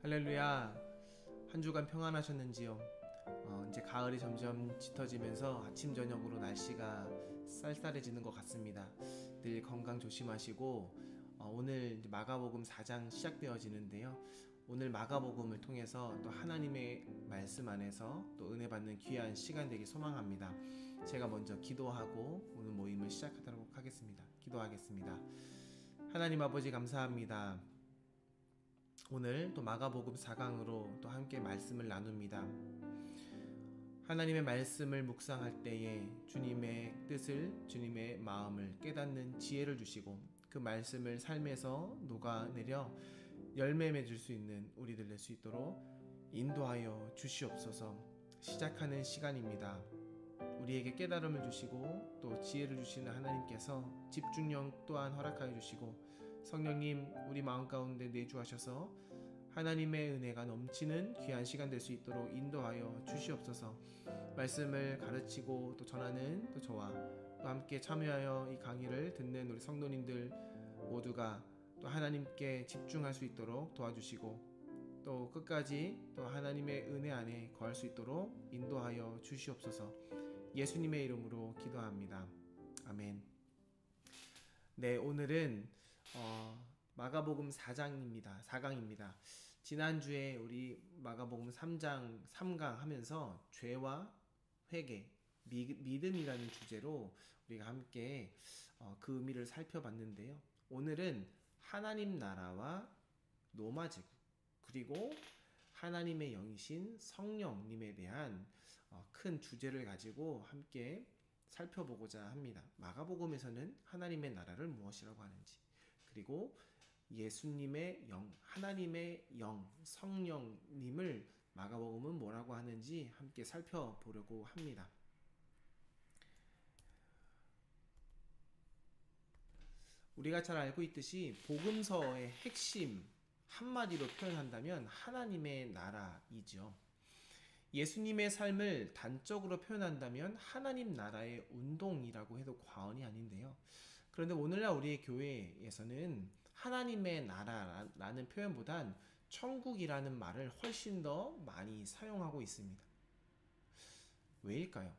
할렐루야. 한 주간 평안하셨는지요? 이제 가을이 점점 짙어지면서 아침 저녁으로 날씨가 쌀쌀해지는 것 같습니다. 늘 건강 조심하시고 오늘 이제 마가복음 4장 시작되어지는데요. 오늘 마가복음을 통해서 또 하나님의 말씀 안에서 또 은혜 받는 귀한 시간 되길 소망합니다. 제가 먼저 기도하고 오늘 모임을 시작하도록 하겠습니다. 기도하겠습니다. 하나님 아버지 감사합니다. 오늘 또 마가복음 4강으로 또 함께 말씀을 나눕니다. 하나님의 말씀을 묵상할 때에 주님의 뜻을, 주님의 마음을 깨닫는 지혜를 주시고 그 말씀을 삶에서 녹아내려 열매 맺을 수 있는 우리들 될 수 있도록 인도하여 주시옵소서. 시작하는 시간입니다. 우리에게 깨달음을 주시고 또 지혜를 주시는 하나님께서 집중력 또한 허락하여 주시고 성령님 우리 마음 가운데 내주하셔서 하나님의 은혜가 넘치는 귀한 시간 될 수 있도록 인도하여 주시옵소서. 말씀을 가르치고 또 전하는 또 저와 또 함께 참여하여 이 강의를 듣는 우리 성도님들 모두가 또 하나님께 집중할 수 있도록 도와주시고 또 끝까지 또 하나님의 은혜 안에 거할 수 있도록 인도하여 주시옵소서. 예수님의 이름으로 기도합니다. 아멘. 네, 오늘은 마가복음 4강입니다. 지난주에 우리 마가복음 3강 하면서 죄와 회개, 믿음이라는 주제로 우리가 함께 그 의미를 살펴봤는데요. 오늘은 하나님 나라와 로마 제국 그리고 하나님의 영이신 성령님에 대한 큰 주제를 가지고 함께 살펴보고자 합니다. 마가복음에서는 하나님의 나라를 무엇이라고 하는지, 그리고 예수님의 영, 하나님의 영, 성령님을 마가복음은 뭐라고 하는지 함께 살펴보려고 합니다. 우리가 잘 알고 있듯이 복음서의 핵심 한마디로 표현한다면 하나님의 나라이죠. 예수님의 삶을 단적으로 표현한다면 하나님 나라의 운동이라고 해도 과언이 아닌데요. 그런데 오늘날 우리의 교회에서는 하나님의 나라라는 표현보단 천국이라는 말을 훨씬 더 많이 사용하고 있습니다. 왜일까요?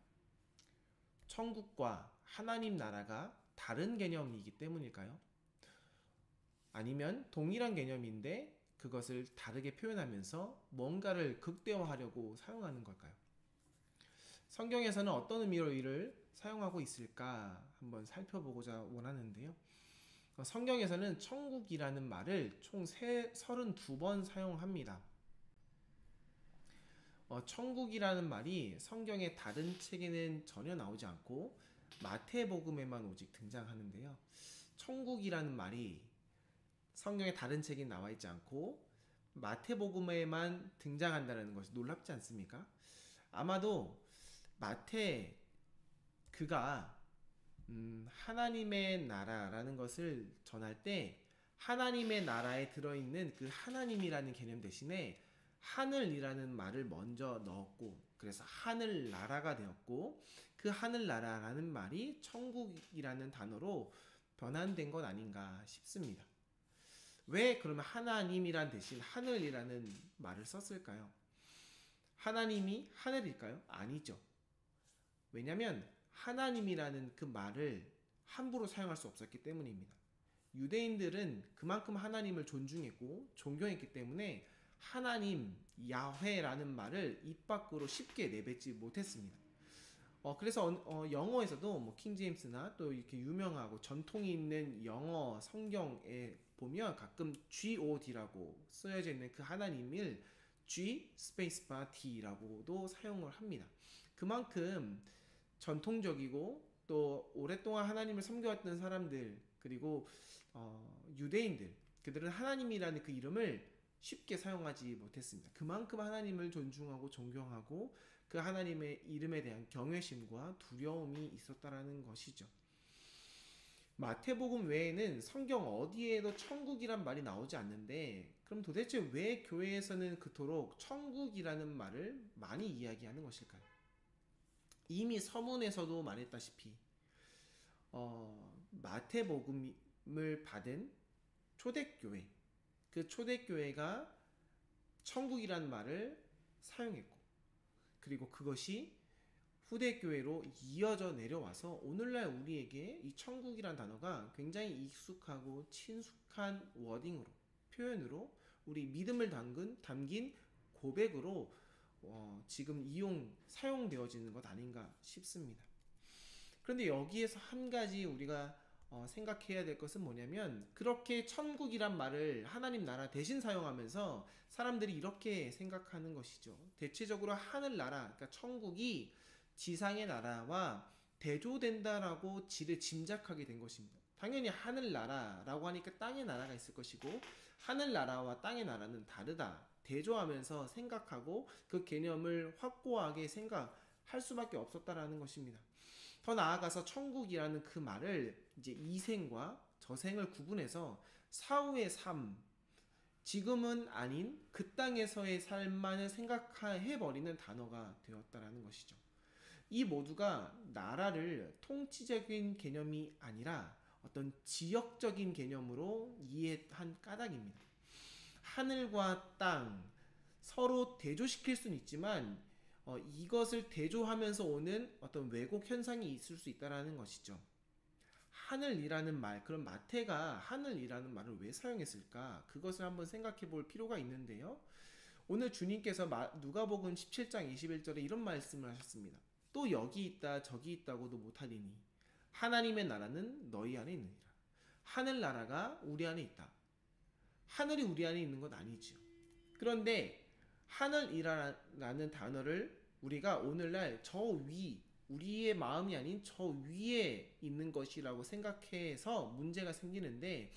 천국과 하나님 나라가 다른 개념이기 때문일까요? 아니면 동일한 개념인데 그것을 다르게 표현하면서 뭔가를 극대화하려고 사용하는 걸까요? 성경에서는 어떤 의미로 이를 사용하고 있을까 한번 살펴보고자 원하는데요. 성경에서는 천국이라는 말을 총 32번 사용합니다. 천국이라는 말이 성경의 다른 책에는 전혀 나오지 않고 마태복음에만 오직 등장하는데요. 천국이라는 말이 성경의 다른 책에 나와 있지 않고 마태복음에만 등장한다는 것이 놀랍지 않습니까? 아마도 그가 하나님의 나라라는 것을 전할 때 하나님의 나라에 들어있는 그 하나님이라는 개념 대신에 하늘이라는 말을 먼저 넣었고, 그래서 하늘나라가 되었고, 그 하늘나라라는 말이 천국이라는 단어로 변환된 것 아닌가 싶습니다. 왜 그러면 하나님이란 대신 하늘이라는 말을 썼을까요? 하나님이 하늘일까요? 아니죠. 왜냐하면 하나님이라는 그 말을 함부로 사용할 수 없었기 때문입니다. 유대인들은 그만큼 하나님을 존중했고 존경했기 때문에 하나님, 야훼라는 말을 입 밖으로 쉽게 내뱉지 못했습니다. 그래서 영어에서도 킹제임스나 또 이렇게 유명하고 전통이 있는 영어 성경에 보면 가끔 God라고 쓰여져 있는 그 하나님을 G 스페이스바 D라고도 사용을 합니다. 그만큼 전통적이고 또 오랫동안 하나님을 섬겨왔던 사람들, 그리고 유대인들, 그들은 하나님이라는 그 이름을 쉽게 사용하지 못했습니다. 그만큼 하나님을 존중하고 존경하고 그 하나님의 이름에 대한 경외심과 두려움이 있었다라는 것이죠. 마태복음 외에는 성경 어디에도 천국이란 말이 나오지 않는데, 그럼 도대체 왜 교회에서는 그토록 천국이라는 말을 많이 이야기하는 것일까요? 이미 서문에서도 말했다시피 마태복음을 받은 초대교회, 그 초대교회가 천국이라는 말을 사용했고, 그리고 그것이 후대교회로 이어져 내려와서 오늘날 우리에게 이 천국이란 단어가 굉장히 익숙하고 친숙한 워딩으로, 표현으로, 우리 믿음을 담긴 고백으로 지금 사용되어지는 것 아닌가 싶습니다. 그런데 여기에서 한 가지 우리가 생각해야 될 것은 뭐냐면, 그렇게 천국이란 말을 하나님 나라 대신 사용하면서 사람들이 이렇게 생각하는 것이죠. 대체적으로 하늘나라, 그러니까 천국이 지상의 나라와 대조된다라고 짐작하게 된 것입니다. 당연히 하늘나라라고 하니까 땅의 나라가 있을 것이고, 하늘나라와 땅의 나라는 다르다, 대조하면서 생각하고 그 개념을 확고하게 생각할 수밖에 없었다라는 것입니다. 더 나아가서 천국이라는 그 말을 이제 이생과 저생을 구분해서 사후의 삶, 지금은 아닌 그 땅에서의 삶만을 생각해버리는 단어가 되었다라는 것이죠. 이 모두가 나라를 통치적인 개념이 아니라 어떤 지역적인 개념으로 이해한 까닭입니다. 하늘과 땅 서로 대조시킬 수는 있지만 이것을 대조하면서 오는 어떤 왜곡 현상이 있을 수 있다는 것이죠. 하늘이라는 말, 그럼 마태가 하늘이라는 말을 왜 사용했을까? 그것을 한번 생각해 볼 필요가 있는데요. 오늘 주님께서 누가복음 17장 21절에 이런 말씀을 하셨습니다. 또 여기 있다 저기 있다고도 못하리니 하나님의 나라는 너희 안에 있느니라. 하늘나라가 우리 안에 있다. 하늘이 우리 안에 있는 건 아니지요. 그런데 하늘이라는 단어를 우리가 오늘날 저 위, 우리의 마음이 아닌 저 위에 있는 것이라고 생각해서 문제가 생기는데,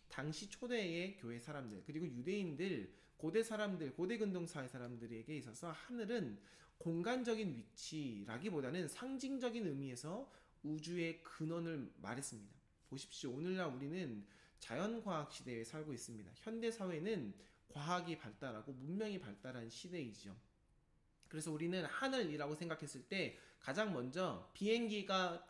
당시 초대의 교회 사람들, 그리고 유대인들, 고대 사람들, 고대 근동사회 사람들에게 있어서 하늘은 공간적인 위치라기보다는 상징적인 의미에서 우주의 근원을 말했습니다. 보십시오. 오늘날 우리는 자연과학 시대에 살고 있습니다. 현대사회는 과학이 발달하고 문명이 발달한 시대이죠. 그래서 우리는 하늘이라고 생각했을 때 가장 먼저 비행기가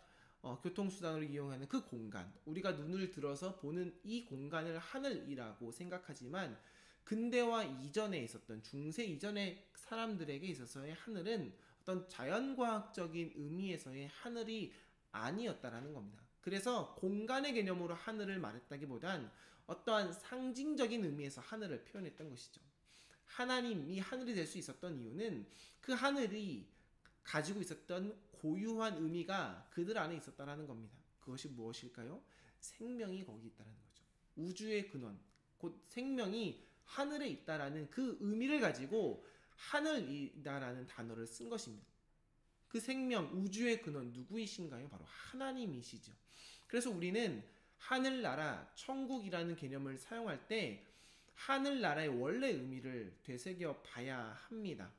교통수단으로 이용하는 그 공간, 우리가 눈을 들어서 보는 이 공간을 하늘이라고 생각하지만, 근대화 이전에 있었던 중세 이전의 사람들에게 있어서의 하늘은 어떤 자연과학적인 의미에서의 하늘이 아니었다라는 겁니다. 그래서 공간의 개념으로 하늘을 말했다기보단 어떠한 상징적인 의미에서 하늘을 표현했던 것이죠. 하나님이 하늘이 될 수 있었던 이유는 그 하늘이 가지고 있었던 고유한 의미가 그들 안에 있었다는 겁니다. 그것이 무엇일까요? 생명이 거기 있다는 거죠. 우주의 근원, 곧 생명이 하늘에 있다라는 그 의미를 가지고 하늘이다라는 단어를 쓴 것입니다. 그 생명, 우주의 근원 누구이신가요? 바로 하나님이시죠. 그래서 우리는 하늘나라, 천국이라는 개념을 사용할 때 하늘나라의 원래 의미를 되새겨 봐야 합니다.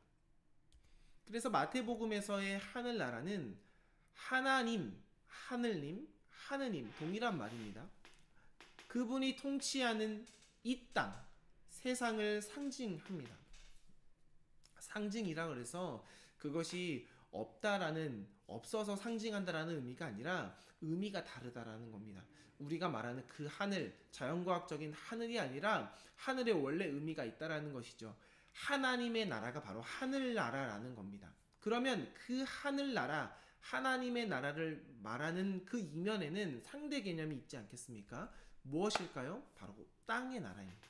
그래서 마태복음에서의 하늘나라는 하나님, 하늘님, 하느님 동일한 말입니다. 그분이 통치하는 이 땅, 세상을 상징합니다. 상징이라 그래서 그것이 없어서 상징한다라는 의미가 아니라 의미가 다르다라는 겁니다. 우리가 말하는 그 하늘, 자연과학적인 하늘이 아니라 하늘의 원래 의미가 있다라는 것이죠. 하나님의 나라가 바로 하늘나라라는 겁니다. 그러면 그 하늘나라, 하나님의 나라를 말하는 그 이면에는 상대 개념이 있지 않겠습니까? 무엇일까요? 바로 땅의 나라입니다.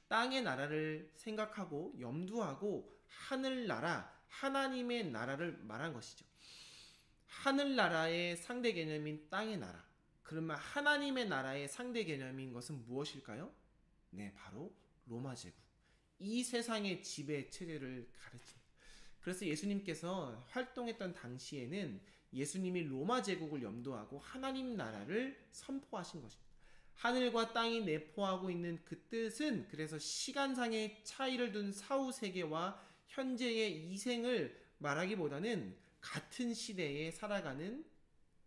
땅의 나라를 생각하고 염두하고 하늘나라, 하나님의 나라를 말한 것이죠. 하늘나라의 상대 개념인 땅의 나라, 그러면 하나님의 나라의 상대 개념인 것은 무엇일까요? 네, 바로 로마 제국. 이 세상의 지배 체제를 가르칩니다. 그래서 예수님께서 활동했던 당시에는 예수님이 로마 제국을 염두하고 하나님 나라를 선포하신 것입니다. 하늘과 땅이 내포하고 있는 그 뜻은 그래서 시간상의 차이를 둔 사후 세계와 현재의 이생을 말하기보다는 같은 시대에 살아가는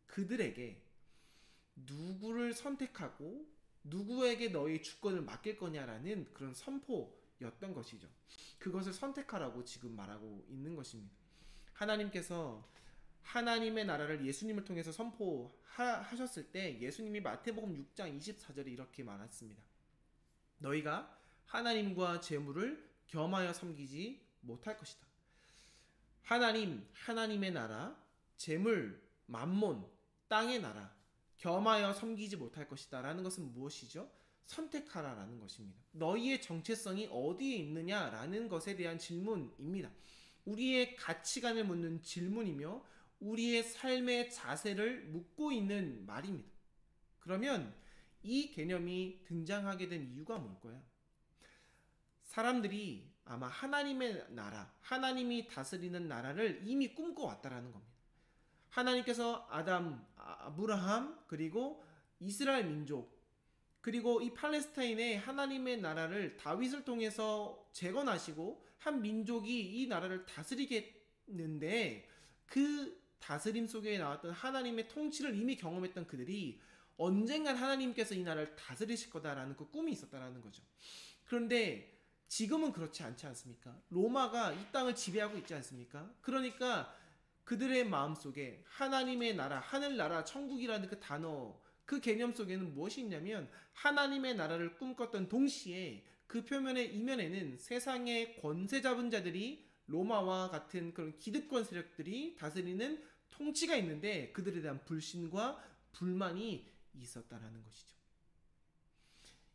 그들에게 누구를 선택하고 누구에게 너의 주권을 맡길 거냐라는 그런 선포였던 것이죠. 그것을 선택하라고 지금 말하고 있는 것입니다. 하나님께서 하나님의 나라를 예수님을 통해서 선포하셨을 때 예수님이 마태복음 6장 24절에 이렇게 말했습니다. 너희가 하나님과 재물을 겸하여 섬기지 못할 것이다. 하나님의 나라, 재물, 만몬, 땅의 나라 겸하여 섬기지 못할 것이다 라는 것은 무엇이죠? 선택하라 라는 것입니다. 너희의 정체성이 어디에 있느냐라는 것에 대한 질문입니다. 우리의 가치관을 묻는 질문이며 우리의 삶의 자세를 묻고 있는 말입니다. 그러면 이 개념이 등장하게 된 이유가 뭘까요? 사람들이 아마 하나님의 나라, 하나님이 다스리는 나라를 이미 꿈꿔왔다라는 겁니다. 하나님께서 아브라함, 그리고 이스라엘 민족, 그리고 이 팔레스타인의 하나님의 나라를 다윗을 통해서 재건하시고 한 민족이 이 나라를 다스리겠는데, 그 다스림 속에 나왔던 하나님의 통치를 이미 경험했던 그들이 언젠간 하나님께서 이 나라를 다스리실 거다라는 그 꿈이 있었다라는 거죠. 그런데 지금은 그렇지 않지 않습니까? 로마가 이 땅을 지배하고 있지 않습니까? 그러니까 그들의 마음속에 하나님의 나라, 하늘나라, 천국이라는 그 단어, 그 개념 속에는 무엇이 있냐면 하나님의 나라를 꿈꿨던 동시에 그 표면의 이면에는 세상의 권세 잡은 자들이 로마와 같은 그런 기득권 세력들이 다스리는 통치가 있는데 그들에 대한 불신과 불만이 있었다라는 것이죠.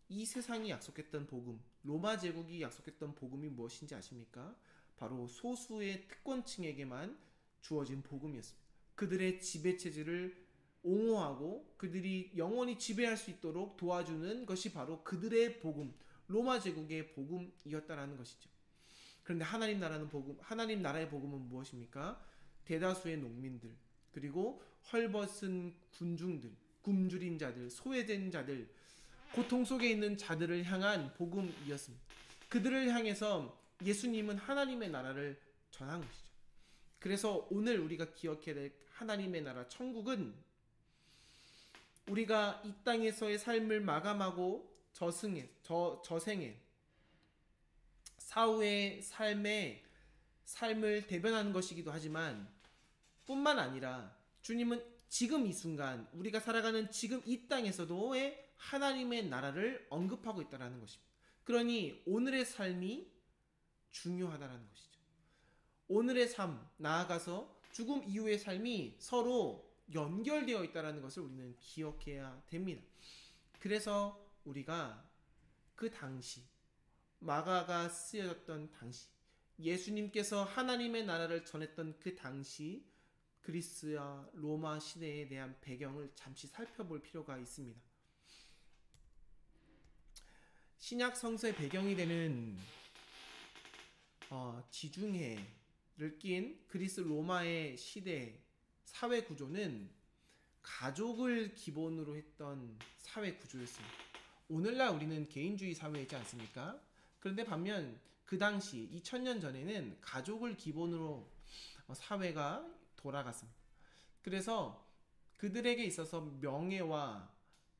이 세상이 약속했던 복음, 로마 제국이 약속했던 복음이 무엇인지 아십니까? 바로 소수의 특권층에게만 주어진 복음이었습니다. 그들의 지배체제를 옹호하고 그들이 영원히 지배할 수 있도록 도와주는 것이 바로 그들의 복음, 로마 제국의 복음이었다라는 것이죠. 그런데 하나님 나라의 복음은 무엇입니까? 대다수의 농민들, 그리고 헐벗은 군중들, 굶주린 자들, 소외된 자들, 고통 속에 있는 자들을 향한 복음이었습니다. 그들을 향해서 예수님은 하나님의 나라를 전한 것이죠. 그래서 오늘 우리가 기억해야 될 하나님의 나라 천국은 우리가 이 땅에서의 삶을 마감하고 저생에 사후의 삶을 대변하는 것이기도 하지만 뿐만 아니라 주님은 지금 이 순간 우리가 살아가는 지금 이 땅에서도의 하나님의 나라를 언급하고 있다는 것입니다. 그러니 오늘의 삶이 중요하다는 것이죠. 오늘의 삶, 나아가서 죽음 이후의 삶이 서로 연결되어 있다는 것을 우리는 기억해야 됩니다. 그래서 우리가 그 당시, 마가가 쓰여졌던 당시, 예수님께서 하나님의 나라를 전했던 그 당시 그리스와 로마 시대에 대한 배경을 잠시 살펴볼 필요가 있습니다. 신약 성서의 배경이 되는 지중해를 낀 그리스 로마의 시대 사회 구조는 가족을 기본으로 했던 사회 구조였습니다. 오늘날 우리는 개인주의 사회이지 않습니까? 그런데 반면 그 당시 2000년 전에는 가족을 기본으로 사회가 돌아갔습니다. 그래서 그들에게 있어서 명예와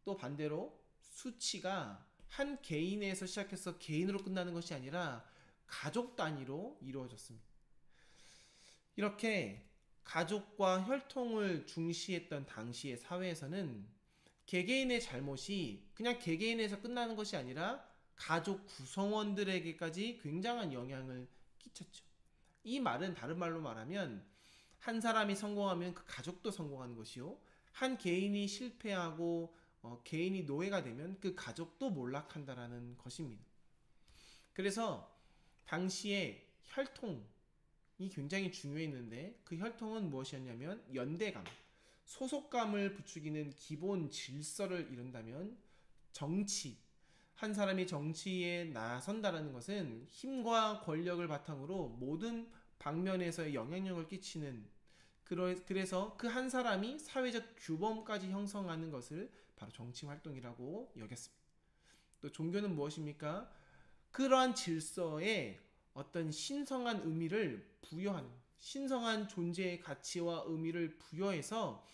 또 반대로 수치가 한 개인에서 시작해서 개인으로 끝나는 것이 아니라 가족 단위로 이루어졌습니다. 이렇게 가족과 혈통을 중시했던 당시의 사회에서는 개개인의 잘못이 그냥 개개인에서 끝나는 것이 아니라 가족 구성원들에게까지 굉장한 영향을 끼쳤죠. 이 말은 다른 말로 말하면 한 사람이 성공하면 그 가족도 성공하는 것이요, 한 개인이 실패하고 개인이 노예가 되면 그 가족도 몰락한다라는 것입니다. 그래서 당시에 혈통이 굉장히 중요했는데 그 혈통은 무엇이었냐면 연대감, 소속감을 부추기는 기본 질서를 이룬다면 정치, 한 사람이 정치에 나선다라는 것은 힘과 권력을 바탕으로 모든 방면에서의 영향력을 끼치는, 그래서 그 한 사람이 사회적 규범까지 형성하는 것을 바로 정치 활동이라고 여겼습니다. 또 종교는 무엇입니까? 그러한 질서에 어떤 신성한 의미를 부여하는, 신성한 존재의 가치와 의미를 부여해서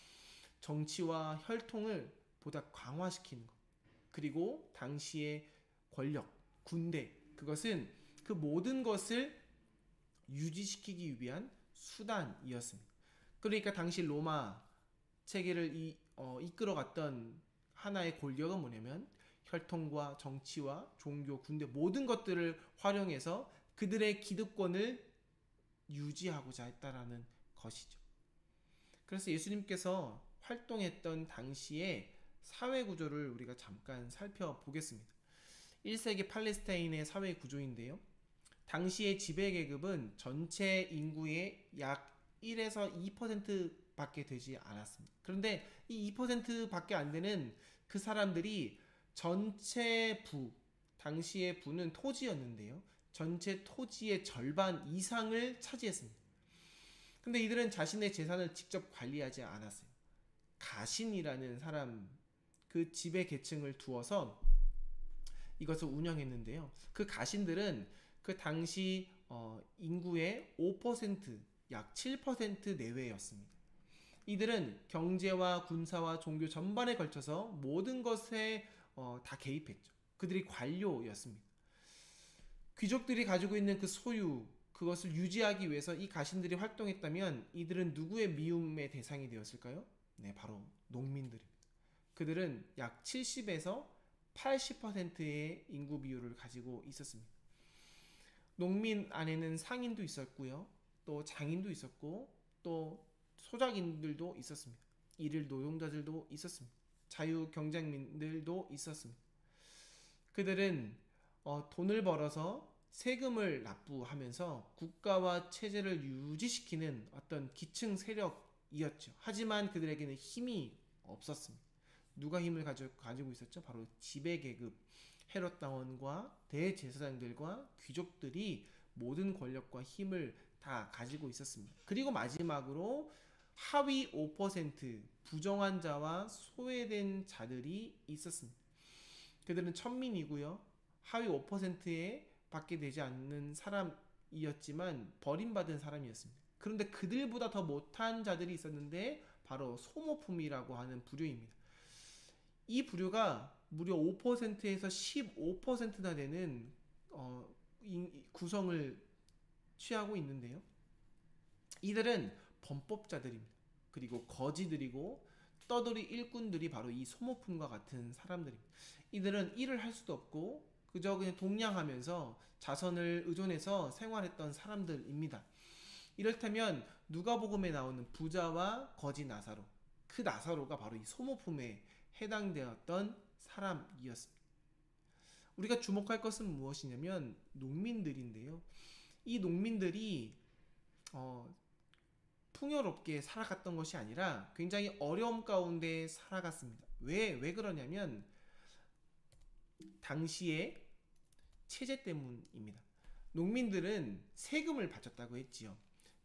정치와 혈통을 보다 강화시키는 것. 그리고 당시의 권력, 군대, 그것은 그 모든 것을 유지시키기 위한 수단이었습니다. 그러니까 당시 로마 체계를 이끌어갔던 하나의 권력은 뭐냐면 혈통과 정치와 종교, 군대 모든 것들을 활용해서 그들의 기득권을 유지하고자 했다라는 것이죠. 그래서 예수님께서 활동했던 당시의 사회 구조를 우리가 잠깐 살펴보겠습니다. 1세기 팔레스타인의 사회 구조인데요. 당시의 지배계급은 전체 인구의 약 1에서 2% 밖에 되지 않았습니다. 그런데 이 2% 밖에 안 되는 그 사람들이 전체 당시의 부는 토지였는데요. 전체 토지의 절반 이상을 차지했습니다. 근데 이들은 자신의 재산을 직접 관리하지 않았어요. 가신이라는 사람, 그 지배 계층을 두어서 이것을 운영했는데요. 그 가신들은 그 당시 인구의 5%, 약 7% 내외였습니다. 이들은 경제와 군사와 종교 전반에 걸쳐서 모든 것에 다 개입했죠. 그들이 관료였습니다. 귀족들이 가지고 있는 그 소유, 그것을 유지하기 위해서 이 가신들이 활동했다면 이들은 누구의 미움의 대상이 되었을까요? 네, 바로 농민들입니다. 그들은 약 70에서 80%의 인구 비율을 가지고 있었습니다. 농민 안에는 상인도 있었고요. 또 장인도 있었고 또 소작인들도 있었습니다. 일일 노동자들도 있었습니다. 자유 경쟁민들도 있었습니다. 그들은 돈을 벌어서 세금을 납부하면서 국가와 체제를 유지시키는 어떤 기층 세력이었죠. 하지만 그들에게는 힘이 없었습니다. 누가 힘을 가지고 있었죠? 바로 지배계급, 헤롯 당원과 대제사장들과 귀족들이 모든 권력과 힘을 다 가지고 있었습니다. 그리고 마지막으로 하위 5% 부정한 자와 소외된 자들이 있었습니다. 그들은 천민이고요. 하위 5%에 밖에 되지 않는 사람이었지만 버림받은 사람이었습니다. 그런데 그들보다 더 못한 자들이 있었는데 바로 소모품이라고 하는 부류입니다. 이 부류가 무려 5%에서 15%나 되는 구성을 취하고 있는데요. 이들은 범법자들입니다. 그리고 거지들이고 떠돌이 일꾼들이 바로 이 소모품과 같은 사람들입니다. 이들은 일을 할 수도 없고 그저 그냥 동냥하면서 자선을 의존해서 생활했던 사람들입니다. 이렇다면 누가복음에 나오는 부자와 거지 나사로, 그 나사로가 바로 이 소모품에 해당되었던 사람이었습니다. 우리가 주목할 것은 무엇이냐면 농민들인데요. 이 농민들이 풍요롭게 살아갔던 것이 아니라 굉장히 어려움 가운데 살아갔습니다. 왜 그러냐면 당시의 체제 때문입니다. 농민들은 세금을 바쳤다고 했지요.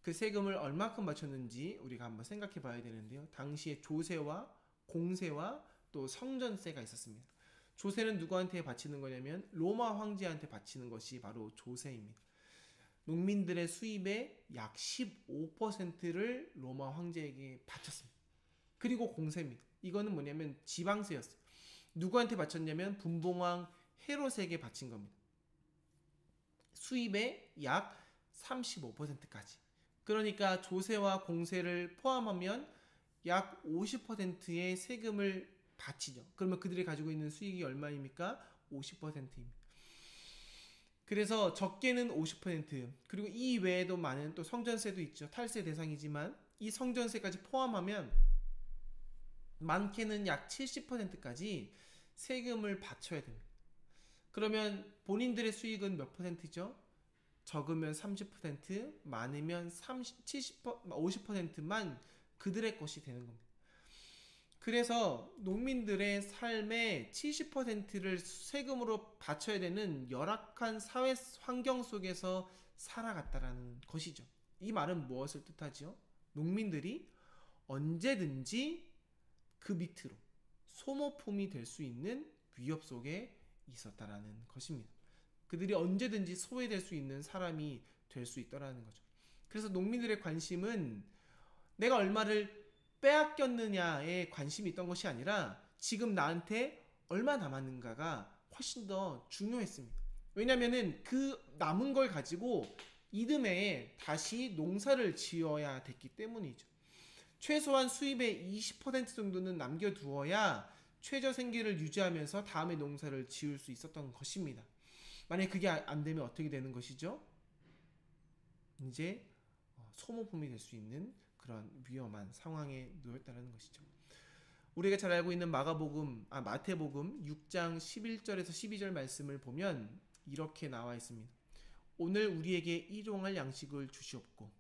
그 세금을 얼마큼 바쳤는지 우리가 한번 생각해 봐야 되는데요. 당시에 조세와 공세와 또 성전세가 있었습니다. 조세는 누구한테 바치는 거냐면 로마 황제한테 바치는 것이 바로 조세입니다. 농민들의 수입의 약 15%를 로마 황제에게 바쳤습니다. 그리고 공세입니다. 이거는 뭐냐면 지방세였어요. 누구한테 바쳤냐면 분봉왕 헤롯에게 바친 겁니다. 수입의 약 35%까지. 그러니까 조세와 공세를 포함하면 약 50%의 세금을 바치죠. 그러면 그들이 가지고 있는 수익이 얼마입니까? 50%입니다. 그래서 적게는 50%, 그리고 이 외에도 많은 또 성전세도 있죠. 탈세 대상이지만 이 성전세까지 포함하면 많게는 약 70%까지 세금을 바쳐야 됩니다. 그러면 본인들의 수익은 몇 %죠? 적으면 30%, 많으면 50%만 그들의 것이 되는 겁니다. 그래서 농민들의 삶의 70%를 세금으로 바쳐야 되는 열악한 사회 환경 속에서 살아갔다라는 것이죠. 이 말은 무엇을 뜻하죠? 농민들이 언제든지 그 밑으로 소모품이 될 수 있는 위협 속에 있었다라는 것입니다. 그들이 언제든지 소외될 수 있는 사람이 될 수 있더라는 거죠. 그래서 농민들의 관심은 내가 얼마를 빼앗겼느냐에 관심이 있던 것이 아니라 지금 나한테 얼마 남았는가가 훨씬 더 중요했습니다. 왜냐면은 그 남은 걸 가지고 이듬해에 다시 농사를 지어야 됐기 때문이죠. 최소한 수입의 20% 정도는 남겨두어야 최저 생계를 유지하면서 다음에 농사를 지을 수 있었던 것입니다. 만약에 그게 안 되면 어떻게 되는 것이죠? 이제 소모품이 될 수 있는 그런 위험한 상황에 놓였다는 것이죠. 우리가 잘 알고 있는 마태복음 6장 11절에서 12절 말씀을 보면 이렇게 나와 있습니다. 오늘 우리에게 일용할 양식을 주시옵고.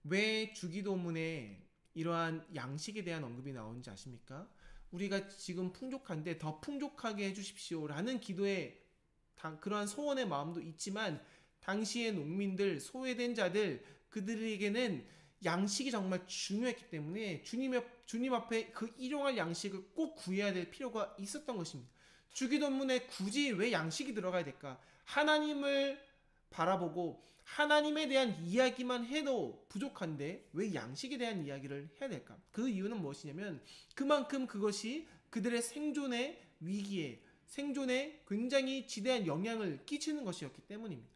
왜 주기도문에 이러한 양식에 대한 언급이 나오는지 아십니까? 우리가 지금 풍족한데 더 풍족하게 해주십시오라는 기도의 그러한 소원의 마음도 있지만, 당시의 농민들, 소외된 자들, 그들에게는 양식이 정말 중요했기 때문에 주님 앞에 그 일용할 양식을 꼭 구해야 될 필요가 있었던 것입니다. 주기도문에 굳이 왜 양식이 들어가야 될까? 하나님을 바라보고 하나님에 대한 이야기만 해도 부족한데 왜 양식에 대한 이야기를 해야 될까? 그 이유는 무엇이냐면 그만큼 그것이 그들의 생존의 위기에, 생존에 굉장히 지대한 영향을 끼치는 것이었기 때문입니다.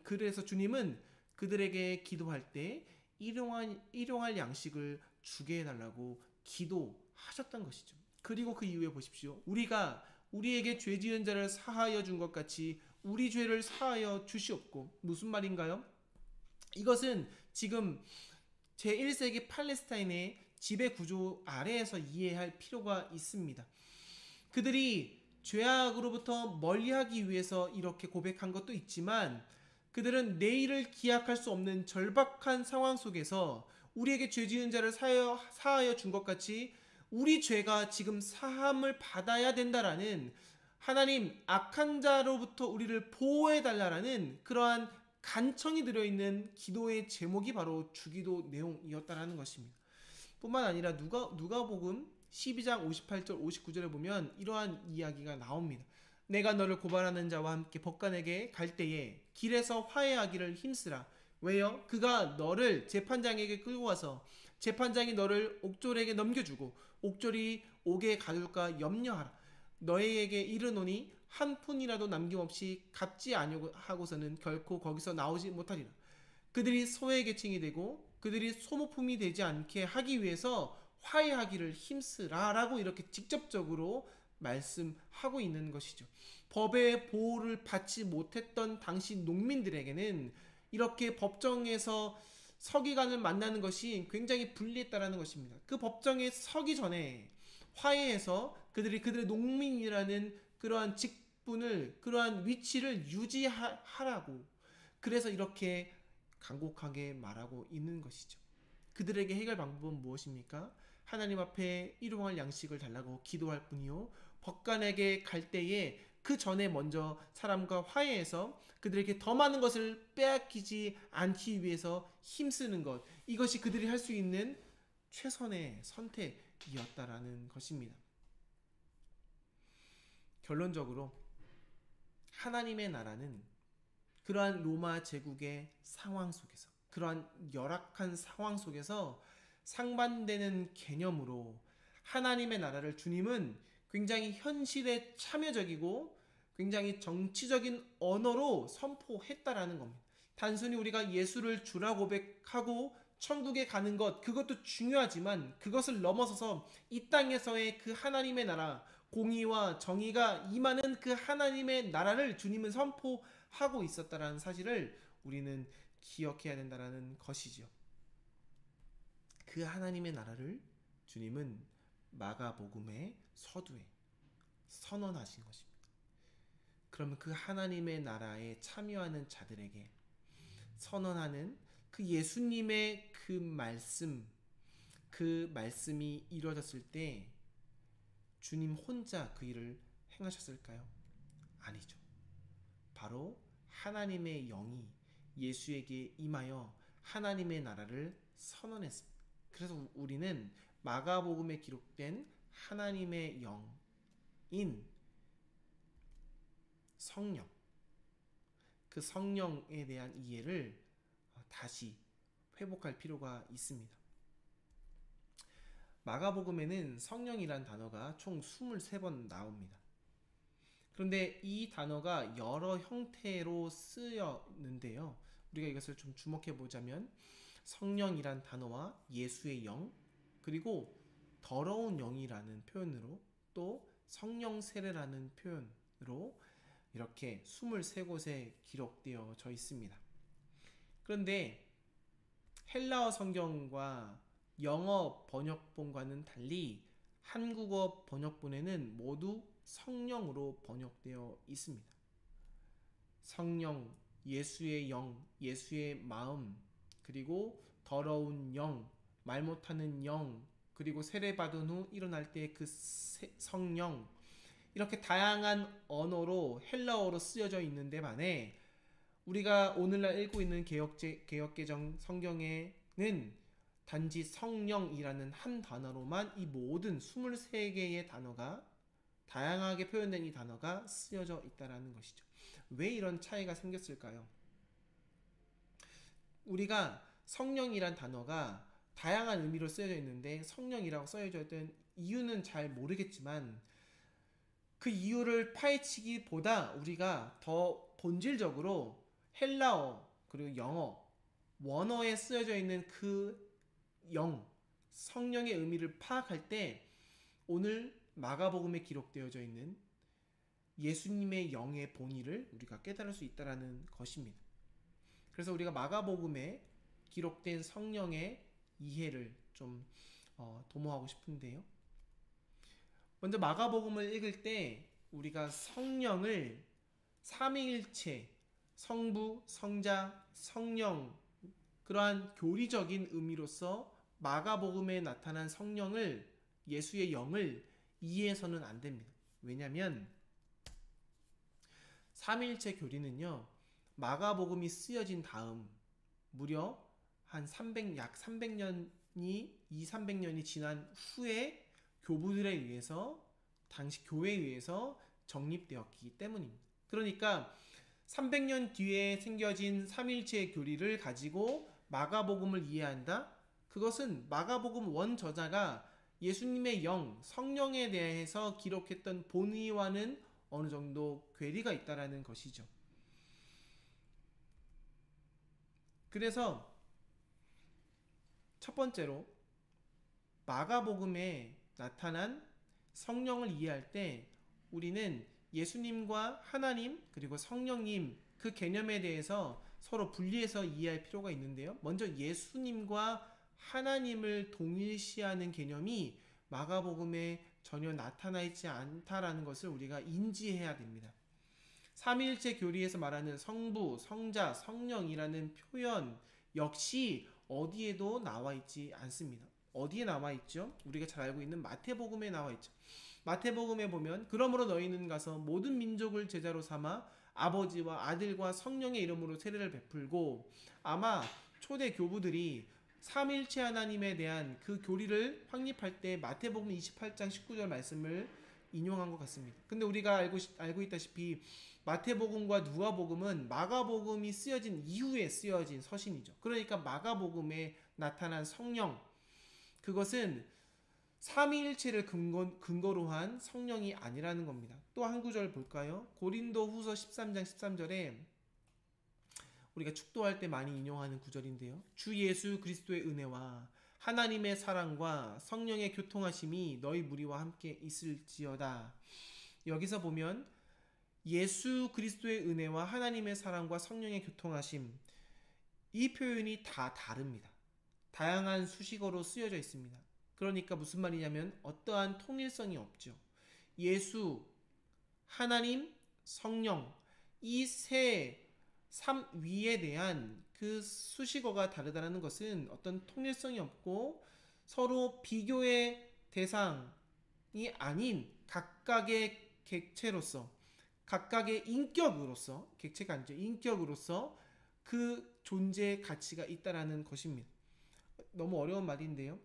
그래서 주님은 그들에게 기도할 때 일용할 양식을 주게 해달라고 기도하셨던 것이죠. 그리고 그 이후에 보십시오. 우리가 우리에게 죄 지은 자를 사하여 준 것 같이 우리 죄를 사하여 주시옵고. 무슨 말인가요? 이것은 지금 제1세기 팔레스타인의 지배 구조 아래에서 이해할 필요가 있습니다. 그들이 죄악으로부터 멀리하기 위해서 이렇게 고백한 것도 있지만, 그들은 내일을 기약할 수 없는 절박한 상황 속에서 우리에게 죄 지은 자를 사하여 준 것 같이 우리 죄가 지금 사함을 받아야 된다라는, 하나님 악한 자로부터 우리를 보호해달라는 그러한 간청이 들어있는 기도의 제목이 바로 주기도 내용이었다라는 것입니다. 뿐만 아니라 누가복음 12장 58절 59절에 보면 이러한 이야기가 나옵니다. 내가 너를 고발하는 자와 함께 법관에게 갈 때에 길에서 화해하기를 힘쓰라. 왜요? 그가 너를 재판장에게 끌고 와서 재판장이 너를 옥졸에게 넘겨주고 옥졸이 옥에 가둘까 염려하라. 너희에게 이르노니 한 푼이라도 남김없이 갚지 아니하고서는 결코 거기서 나오지 못하리라. 그들이 소외계층이 되고 그들이 소모품이 되지 않게 하기 위해서 화해하기를 힘쓰라 라고 이렇게 직접적으로 말씀하고 있는 것이죠. 법의 보호를 받지 못했던 당시 농민들에게는 이렇게 법정에서 서기관을 만나는 것이 굉장히 불리했다라는 것입니다. 그 법정에 서기 전에 화해해서 그들의 농민이라는 그러한 직분을, 그러한 위치를 유지하라고, 그래서 이렇게 간곡하게 말하고 있는 것이죠. 그들에게 해결 방법은 무엇입니까? 하나님 앞에 일용할 양식을 달라고 기도할 뿐이요, 법관에게 갈 때에 그 전에 먼저 사람과 화해해서 그들에게 더 많은 것을 빼앗기지 않기 위해서 힘쓰는 것, 이것이 그들이 할 수 있는 최선의 선택이었다라는 것입니다. 결론적으로 하나님의 나라는 그러한 로마 제국의 상황 속에서, 그러한 열악한 상황 속에서 상반되는 개념으로 하나님의 나라를 주님은 굉장히 현실에 참여적이고 굉장히 정치적인 언어로 선포했다라는 겁니다. 단순히 우리가 예수를 주라 고백하고 천국에 가는 것, 그것도 중요하지만 그것을 넘어서서 이 땅에서의 그 하나님의 나라, 공의와 정의가 임하는 그 하나님의 나라를 주님은 선포하고 있었다라는 사실을 우리는 기억해야 된다라는 것이죠. 그 하나님의 나라를 주님은 마가복음의 서두에 선언하신 것입니다. 그러면 그 하나님의 나라에 참여하는 자들에게 선언하는 그 예수님의 그 말씀이 이루어졌을 때 주님 혼자 그 일을 행하셨을까요? 아니죠. 바로 하나님의 영이 예수에게 임하여 하나님의 나라를 선언했습니다. 그래서 우리는 마가복음에 기록된 하나님의 영인 성령, 그 성령에 대한 이해를 다시 회복할 필요가 있습니다. 마가복음에는 성령이란 단어가 총 23번 나옵니다. 그런데 이 단어가 여러 형태로 쓰였는데요, 우리가 이것을 좀 주목해 보자면 성령이란 단어와 예수의 영, 그리고 더러운 영이라는 표현으로, 또 성령 세례라는 표현으로 이렇게 23곳에 기록되어져 있습니다. 그런데 헬라어 성경과 영어 번역본과는 달리 한국어 번역본에는 모두 성령으로 번역되어 있습니다. 성령, 예수의 영, 예수의 마음, 그리고 더러운 영, 말 못하는 영, 그리고 세례받은 후 일어날 때 그 성령, 이렇게 다양한 언어로 헬라어로 쓰여져 있는데 반해 우리가 오늘날 읽고 있는 개역개정 성경에는 단지 성령이라는 한 단어로만 이 모든 23개의 단어가 다양하게 표현된 이 단어가 쓰여져 있다는 것이죠. 왜 이런 차이가 생겼을까요? 우리가 성령이란 단어가 다양한 의미로 쓰여져 있는데 성령이라고 쓰여져 있던 이유는 잘 모르겠지만 그 이유를 파헤치기보다 우리가 더 본질적으로 헬라어 그리고 영어 원어에 쓰여져 있는 그 성령의 의미를 파악할 때 오늘 마가복음에 기록되어져 있는 예수님의 영의 본의를 우리가 깨달을 수 있다는 것입니다. 그래서 우리가 마가복음에 기록된 성령의 이해를 좀 도모하고 싶은데요. 먼저 마가복음을 읽을 때 우리가 성령을 삼위일체, 성부, 성자, 성령 그러한 교리적인 의미로서 마가복음에 나타난 성령을 예수의 영을 이해해서는 안 됩니다. 왜냐하면 삼위일체 교리는요 마가복음이 쓰여진 다음 무려 한 약 300년이 지난 후에 교부들에 의해서 당시 교회에 의해서 정립되었기 때문입니다. 그러니까 300년 뒤에 생겨진 삼위일체의 교리를 가지고 마가복음을 이해한다? 그것은 마가복음 원 저자가 예수님의 영, 성령에 대해서 기록했던 본의와는 어느 정도 괴리가 있다라는 것이죠. 그래서 첫 번째로 마가복음에 나타난 성령을 이해할 때 우리는 예수님과 하나님 그리고 성령님 그 개념에 대해서 서로 분리해서 이해할 필요가 있는데요. 먼저 예수님과 하나님을 동일시하는 개념이 마가복음에 전혀 나타나 있지 않다라는 것을 우리가 인지해야 됩니다. 삼위일체 교리에서 말하는 성부, 성자, 성령이라는 표현 역시 어디에도 나와 있지 않습니다. 어디에 나와 있죠? 우리가 잘 알고 있는 마태복음에 나와 있죠. 마태복음에 보면 그러므로 너희는 가서 모든 민족을 제자로 삼아 아버지와 아들과 성령의 이름으로 세례를 베풀고, 아마 초대 교부들이 삼일체 하나님에 대한 그 교리를 확립할 때 마태복음 28장 19절 말씀을 인용한 것 같습니다. 근데 우리가 알고 있다시피 마태복음과 누가복음은 마가복음이 쓰여진 이후에 쓰여진 서신이죠. 그러니까 마가복음에 나타난 성령, 그것은 삼위일체를 근거로 한 성령이 아니라는 겁니다. 또 한 구절 볼까요? 고린도후서 13장 13절에 우리가 축도할 때 많이 인용하는 구절인데요. 주 예수 그리스도의 은혜와 하나님의 사랑과 성령의 교통하심이 너희 무리와 함께 있을지어다. 여기서 보면 예수 그리스도의 은혜와 하나님의 사랑과 성령의 교통하심, 이 표현이 다 다릅니다. 다양한 수식어로 쓰여져 있습니다. 그러니까 무슨 말이냐면 어떠한 통일성이 없죠. 예수, 하나님, 성령, 이 세 삼위에 대한 그 수식어가 다르다는 것은 어떤 통일성이 없고 서로 비교의 대상이 아닌 각각의 객체로서, 각각의 인격으로서, 객체가 아니죠, 인격으로서 그 존재의 가치가 있다라는 것입니다. 너무 어려운 말인데요.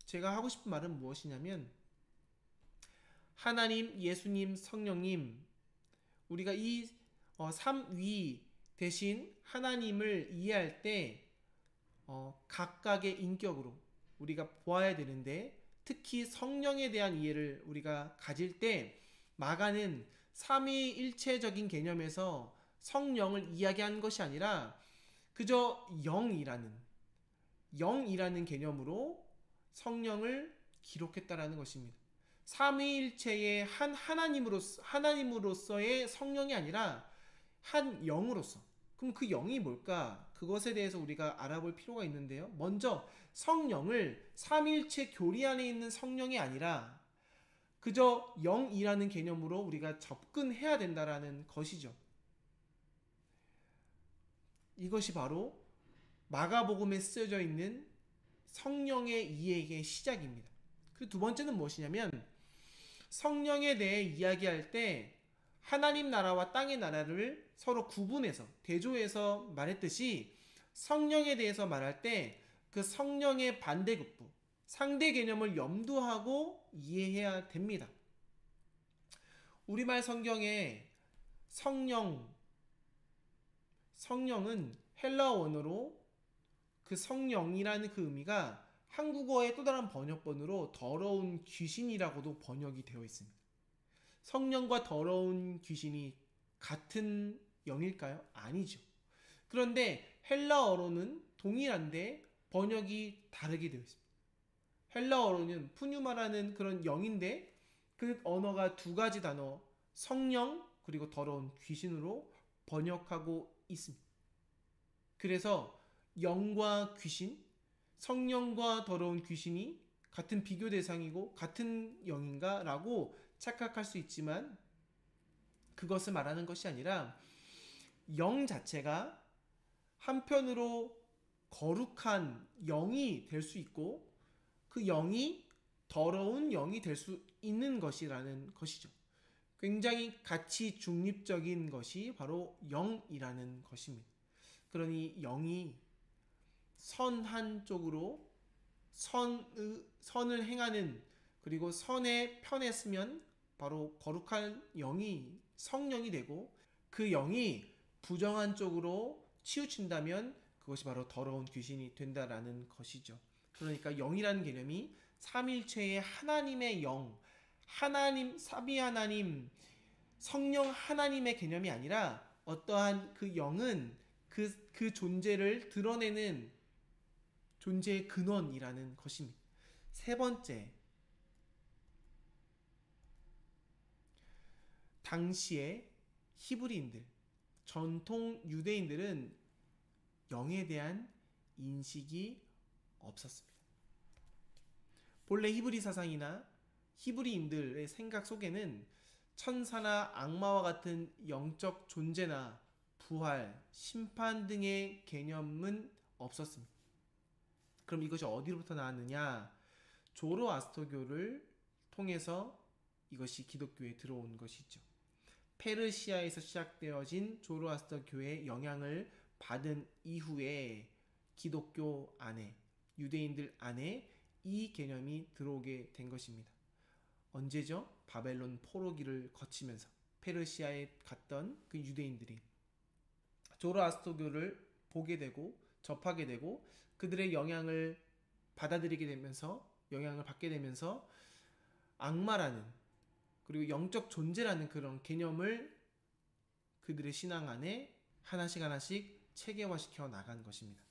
제가 하고 싶은 말은 무엇이냐면 하나님, 예수님, 성령님, 우리가 이 삼위 대신 하나님을 이해할 때 각각의 인격으로 우리가 보아야 되는데, 특히 성령에 대한 이해를 우리가 가질 때 마가는 삼위일체적인 개념에서 성령을 이야기하는 것이 아니라 그저 영이라는 개념으로 성령을 기록했다라는 것입니다. 삼위일체의 한 하나님으로서의 성령이 아니라 한 영으로서, 그럼 그 영이 뭘까? 그것에 대해서 우리가 알아볼 필요가 있는데요. 먼저 성령을 삼일체 교리 안에 있는 성령이 아니라 그저 영이라는 개념으로 우리가 접근해야 된다라는 것이죠. 이것이 바로 마가복음에 쓰여져 있는 성령의 이해의 시작입니다. 그 두 번째는 무엇이냐면 성령에 대해 이야기할 때 하나님 나라와 땅의 나라를 서로 구분해서 대조해서 말했듯이 성령에 대해서 말할 때 그 성령의 반대급부, 상대 개념을 염두하고 이해해야 됩니다. 우리말 성경에 성령은 헬라어 원어로 그 성령이라는 그 의미가 한국어의 또 다른 번역본으로 더러운 귀신이라고도 번역이 되어 있습니다. 성령과 더러운 귀신이 같은 영일까요? 아니죠. 그런데 헬라어로는 동일한데 번역이 다르게 되어 있습니다. 헬라어로는 푸뉴마라는 그런 영인데 그 언어가 두 가지 단어 성령 그리고 더러운 귀신으로 번역하고 있습니다. 그래서 영과 귀신, 성령과 더러운 귀신이 같은 비교 대상이고 같은 영인가? 라고 착각할 수 있지만 그것을 말하는 것이 아니라 영 자체가 한편으로 거룩한 영이 될 수 있고 그 영이 더러운 영이 될 수 있는 것이라는 것이죠. 굉장히 가치 중립적인 것이 바로 영이라는 것입니다. 그러니 영이 선한 쪽으로 선을 행하는 그리고 선의 편에 쓰면 바로 거룩한 영이 성령이 되고 그 영이 부정한 쪽으로 치우친다면 그것이 바로 더러운 귀신이 된다라는 것이죠. 그러니까 영이라는 개념이 삼일체의 하나님의 영, 하나님, 사비 하나님, 성령 하나님의 개념이 아니라 어떠한 그 영은 그 존재를 드러내는 존재의 근원이라는 것입니다. 세 번째, 당시의 히브리인들, 전통 유대인들은 영에 대한 인식이 없었습니다. 본래 히브리 사상이나 히브리인들의 생각 속에는 천사나 악마와 같은 영적 존재나 부활, 심판 등의 개념은 없었습니다. 그럼 이것이 어디로부터 나왔느냐? 조로아스터교를 통해서 이것이 기독교에 들어온 것이죠. 페르시아에서 시작되어진 조로아스터교의 영향을 받은 이후에 기독교 안에, 유대인들 안에 이 개념이 들어오게 된 것입니다. 언제죠? 바벨론 포로기를 거치면서 페르시아에 갔던 그 유대인들이 조로아스터교를 보게 되고 접하게 되고 그들의 영향을 받아들이게 되면서 영향을 받게 되면서 악마라는 그리고 영적 존재라는 그런 개념을 그들의 신앙 안에 하나씩 체계화시켜 나간 것입니다.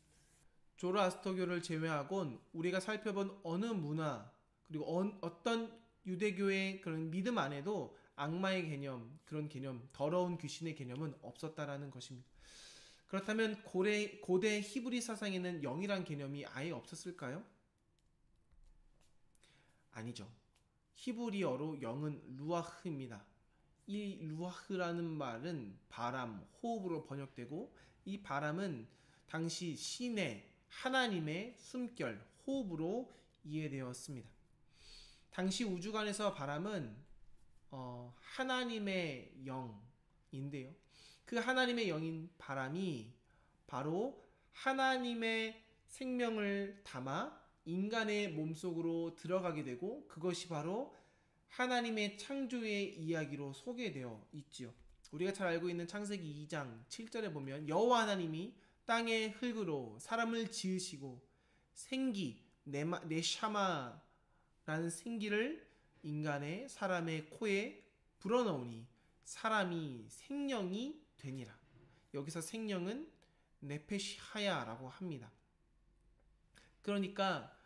조로아스터교를 제외하곤 우리가 살펴본 어느 문화 그리고 어떤 유대교의 그런 믿음 안에도 악마의 개념, 그런 개념, 더러운 귀신의 개념은 없었다라는 것입니다. 그렇다면 고대 히브리 사상에는 영이란 개념이 아예 없었을까요? 아니죠. 히브리어로 영은 루아흐입니다. 이 루아흐라는 말은 바람, 호흡으로 번역되고 이 바람은 당시 신의 하나님의 숨결, 호흡으로 이해되었습니다. 당시 우주관에서 바람은 하나님의 영인데요. 그 하나님의 영인 바람이 바로 하나님의 생명을 담아 인간의 몸속으로 들어가게 되고 그것이 바로 하나님의 창조의 이야기로 소개되어 있지요. 우리가 잘 알고 있는 창세기 2장 7절에 보면 여호와 하나님이 땅의 흙으로 사람을 지으시고 생기, 네샤마라는 생기를 인간의 사람의 코에 불어넣으니 사람이 생명이 되니라. 여기서 생명은 네페시하야라고 합니다. 그러니까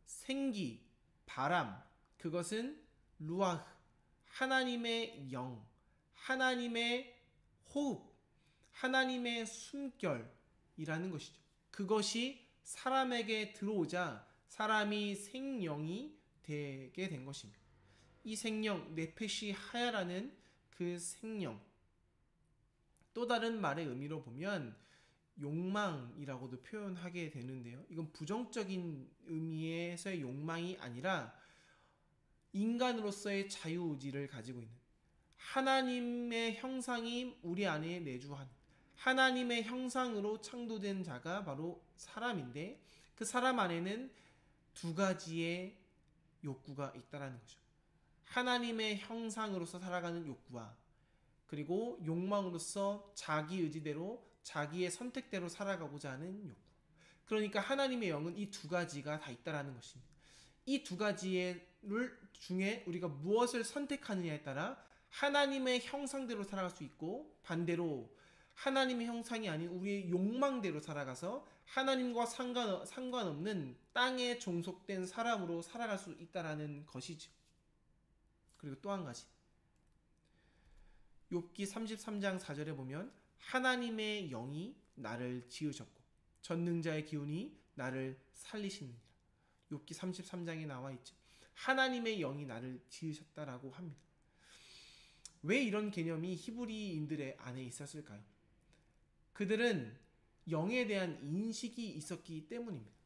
생기, 바람, 그것은 루아흐, 하나님의 영, 하나님의 호흡, 하나님의 숨결이라는 것이죠. 그것이 사람에게 들어오자 사람이 생명이 되게 된 것입니다. 이 생명, 네페시 하야라는 그 생명, 또 다른 말의 의미로 보면 욕망이라고도 표현하게 되는데요. 이건 부정적인 의미에서의 욕망이 아니라 인간으로서의 자유의지를 가지고 있는, 하나님의 형상이 우리 안에 내주한, 하나님의 형상으로 창조된 자가 바로 사람인데, 그 사람 안에는 두 가지의 욕구가 있다라는 거죠. 하나님의 형상으로서 살아가는 욕구와, 그리고 욕망으로서 자기 의지대로 자기의 선택대로 살아가고자 하는 욕구. 그러니까 하나님의 영은 이 두 가지가 다 있다라는 것입니다. 이 두 가지를 중에 우리가 무엇을 선택하느냐에 따라 하나님의 형상대로 살아갈 수 있고, 반대로 하나님의 형상이 아닌 우리의 욕망대로 살아가서 하나님과 상관없는 땅에 종속된 사람으로 살아갈 수 있다라는 것이죠. 그리고 또 한 가지, 욥기 33장 4절에 보면 하나님의 영이 나를 지으셨고 전능자의 기운이 나를 살리시느니라. 욥기 33장에 나와 있죠. 하나님의 영이 나를 지으셨다라고 합니다. 왜 이런 개념이 히브리인들의 안에 있었을까요? 그들은 영에 대한 인식이 있었기 때문입니다.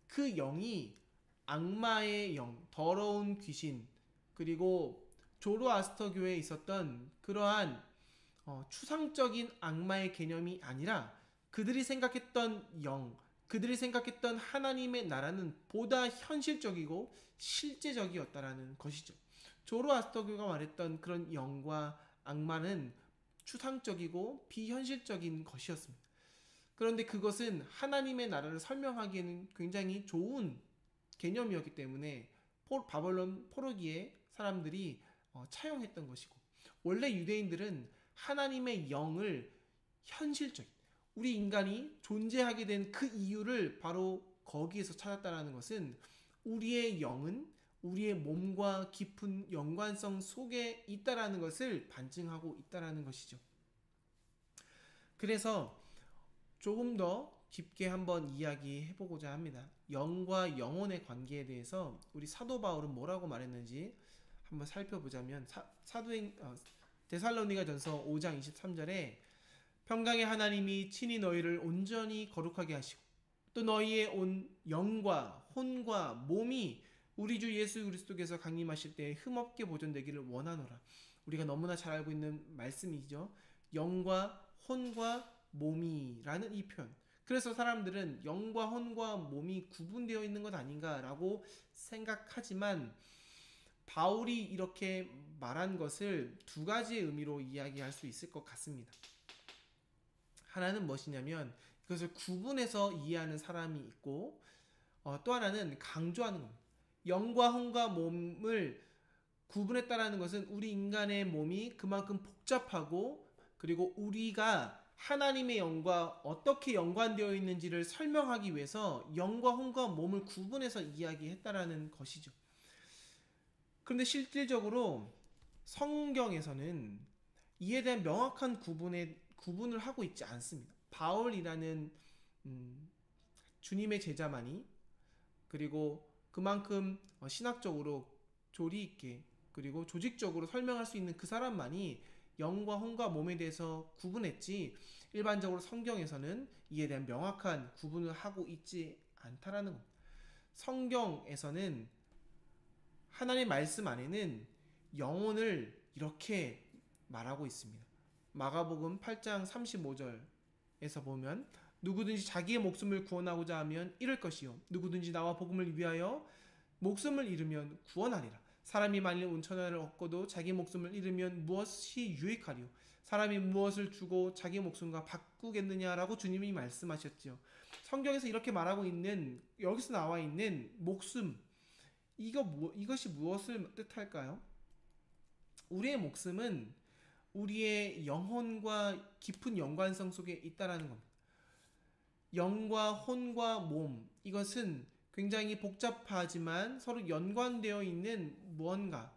그 영이 악마의 영, 더러운 귀신, 그리고 조로아스터교에 있었던 그러한 추상적인 악마의 개념이 아니라 그들이 생각했던 영, 그들이 생각했던 하나님의 나라는 보다 현실적이고 실제적이었다라는 것이죠. 조로아스터교가 말했던 그런 영과 악마는 추상적이고 비현실적인 것이었습니다. 그런데 그것은 하나님의 나라를 설명하기에는 굉장히 좋은 개념이었기 때문에 바벨론 포로기의 사람들이 차용했던 것이고, 원래 유대인들은 하나님의 영을 현실적인, 우리 인간이 존재하게 된 그 이유를 바로 거기에서 찾았다는 것은 우리의 영은 우리의 몸과 깊은 연관성 속에 있다라는 것을 반증하고 있다라는 것이죠. 그래서 조금 더 깊게 한번 이야기해보고자 합니다. 영과 영혼의 관계에 대해서 우리 사도 바울은 뭐라고 말했는지 한번 살펴보자면, 데살로니가전서 5장 23절에 평강의 하나님이 친히 너희를 온전히 거룩하게 하시고 또 너희의 온 영과 혼과 몸이 우리 주 예수 그리스도께서 강림하실 때 흠없게 보존되기를 원하노라. 우리가 너무나 잘 알고 있는 말씀이죠. 영과 혼과 몸이라는 이 표현. 그래서 사람들은 영과 혼과 몸이 구분되어 있는 것 아닌가라고 생각하지만, 바울이 이렇게 말한 것을 두 가지의 의미로 이야기할 수 있을 것 같습니다. 하나는 무엇이냐면 이것을 구분해서 이해하는 사람이 있고, 또 하나는 강조하는 겁니다. 영과 혼과 몸을 구분했다라는 것은 우리 인간의 몸이 그만큼 복잡하고, 그리고 우리가 하나님의 영과 어떻게 연관되어 있는지를 설명하기 위해서 영과 혼과 몸을 구분해서 이야기했다라는 것이죠. 그런데 실질적으로 성경에서는 이에 대한 명확한 구분을 하고 있지 않습니다. 바울이라는 주님의 제자만이, 그리고 그만큼 신학적으로 조리 있게 그리고 조직적으로 설명할 수 있는 그 사람만이 영과 혼과 몸에 대해서 구분했지, 일반적으로 성경에서는 이에 대한 명확한 구분을 하고 있지 않다라는 겁니다. 성경에서는 하나님의 말씀 안에는 영혼을 이렇게 말하고 있습니다. 마가복음 8장 35절에서 보면 누구든지 자기의 목숨을 구원하고자 하면 잃을 것이요 누구든지 나와 복음을 위하여 목숨을 잃으면 구원하리라. 사람이 만일 온 천하를 얻고도 자기 목숨을 잃으면 무엇이 유익하리요? 사람이 무엇을 주고 자기 목숨과 바꾸겠느냐라고 주님이 말씀하셨죠. 성경에서 이렇게 말하고 있는, 여기서 나와 있는 목숨, 이것이 무엇을 뜻할까요? 우리의 목숨은 우리의 영혼과 깊은 연관성 속에 있다라는 겁니다. 영과 혼과 몸, 이것은 굉장히 복잡하지만 서로 연관되어 있는 무언가.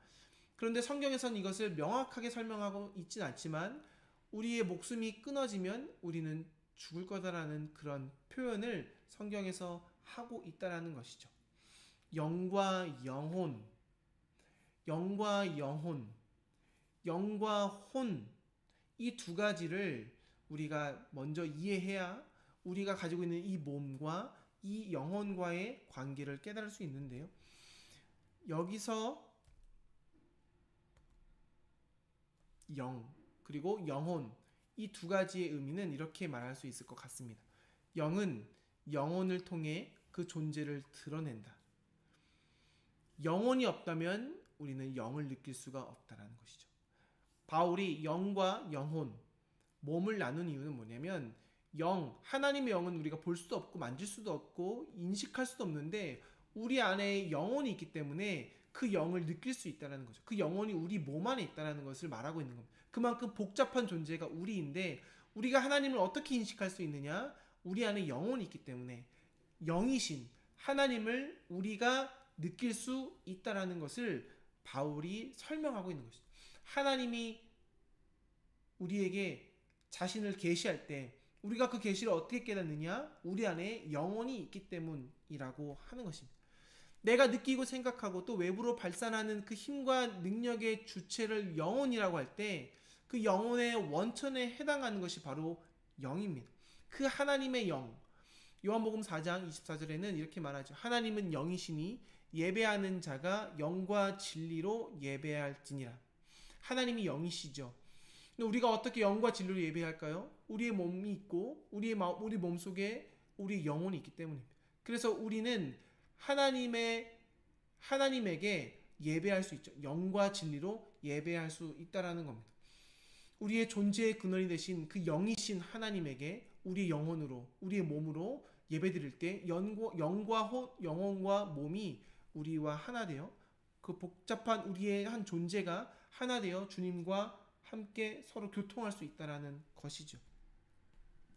그런데 성경에서는 이것을 명확하게 설명하고 있진 않지만 우리의 목숨이 끊어지면 우리는 죽을 거다라는 그런 표현을 성경에서 하고 있다라는 것이죠. 영과 영혼, 영과 영혼, 영과 혼, 이 두 가지를 우리가 먼저 이해해야 우리가 가지고 있는 이 몸과 이 영혼과의 관계를 깨달을 수 있는데요. 여기서 영 그리고 영혼, 이 두 가지의 의미는 이렇게 말할 수 있을 것 같습니다. 영은 영혼을 통해 그 존재를 드러낸다. 영혼이 없다면 우리는 영을 느낄 수가 없다는 것이죠. 바울이 영과 영혼, 몸을 나눈 이유는 뭐냐면 하나님의 영은 우리가 볼 수도 없고 만질 수도 없고 인식할 수도 없는데 우리 안에 영혼이 있기 때문에 그 영을 느낄 수 있다는 거죠. 그 영혼이 우리 몸 안에 있다는 것을 말하고 있는 겁니다. 그만큼 복잡한 존재가 우리인데 우리가 하나님을 어떻게 인식할 수 있느냐? 우리 안에 영혼이 있기 때문에 영이신 하나님을 우리가 느낄 수 있다는 것을 바울이 설명하고 있는 것이죠. 하나님이 우리에게 자신을 계시할 때 우리가 그 계시를 어떻게 깨닫느냐? 우리 안에 영혼이 있기 때문이라고 하는 것입니다. 내가 느끼고 생각하고 또 외부로 발산하는 그 힘과 능력의 주체를 영혼이라고 할 때 그 영혼의 원천에 해당하는 것이 바로 영입니다. 그 하나님의 영, 요한복음 4장 24절에는 이렇게 말하죠. 하나님은 영이시니 예배하는 자가 영과 진리로 예배할지니라. 하나님이 영이시죠. 우리가 어떻게 영과 진리로 예배할까요? 우리의 몸이 있고 우리 몸속에 우리의 영혼이 있기 때문입니다. 그래서 우리는 하나님에게 예배할 수 있죠. 영과 진리로 예배할 수 있다라는 겁니다. 우리의 존재의 근원이 되신 그 영이신 하나님에게 우리의 영혼으로, 우리의 몸으로 예배드릴 때 영혼과 몸이 우리와 하나 되어 그 복잡한 우리의 한 존재가 하나 되어 주님과 함께 서로 교통할 수 있다라는 것이죠.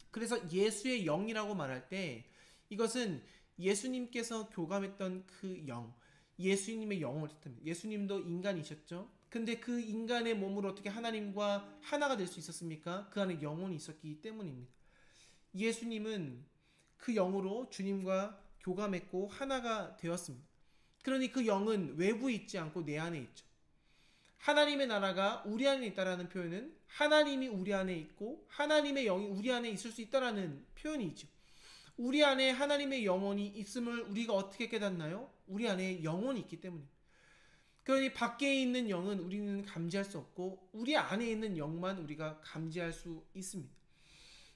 그래서 예수의 영이라고 말할 때 이것은 예수님께서 교감했던 그 영, 예수님의 영을 뜻합니다. 예수님도 인간이셨죠. 근데 그 인간의 몸으로 어떻게 하나님과 하나가 될 수 있었습니까? 그 안에 영혼이 있었기 때문입니다. 예수님은 그 영으로 주님과 교감했고 하나가 되었습니다. 그러니 그 영은 외부에 있지 않고 내 안에 있죠. 하나님의 나라가 우리 안에 있다라는 표현은 하나님이 우리 안에 있고 하나님의 영이 우리 안에 있을 수 있다라는 표현이죠. 우리 안에 하나님의 영혼이 있음을 우리가 어떻게 깨닫나요? 우리 안에 영혼이 있기 때문입니다. 그러니 밖에 있는 영은 우리는 감지할 수 없고 우리 안에 있는 영만 우리가 감지할 수 있습니다.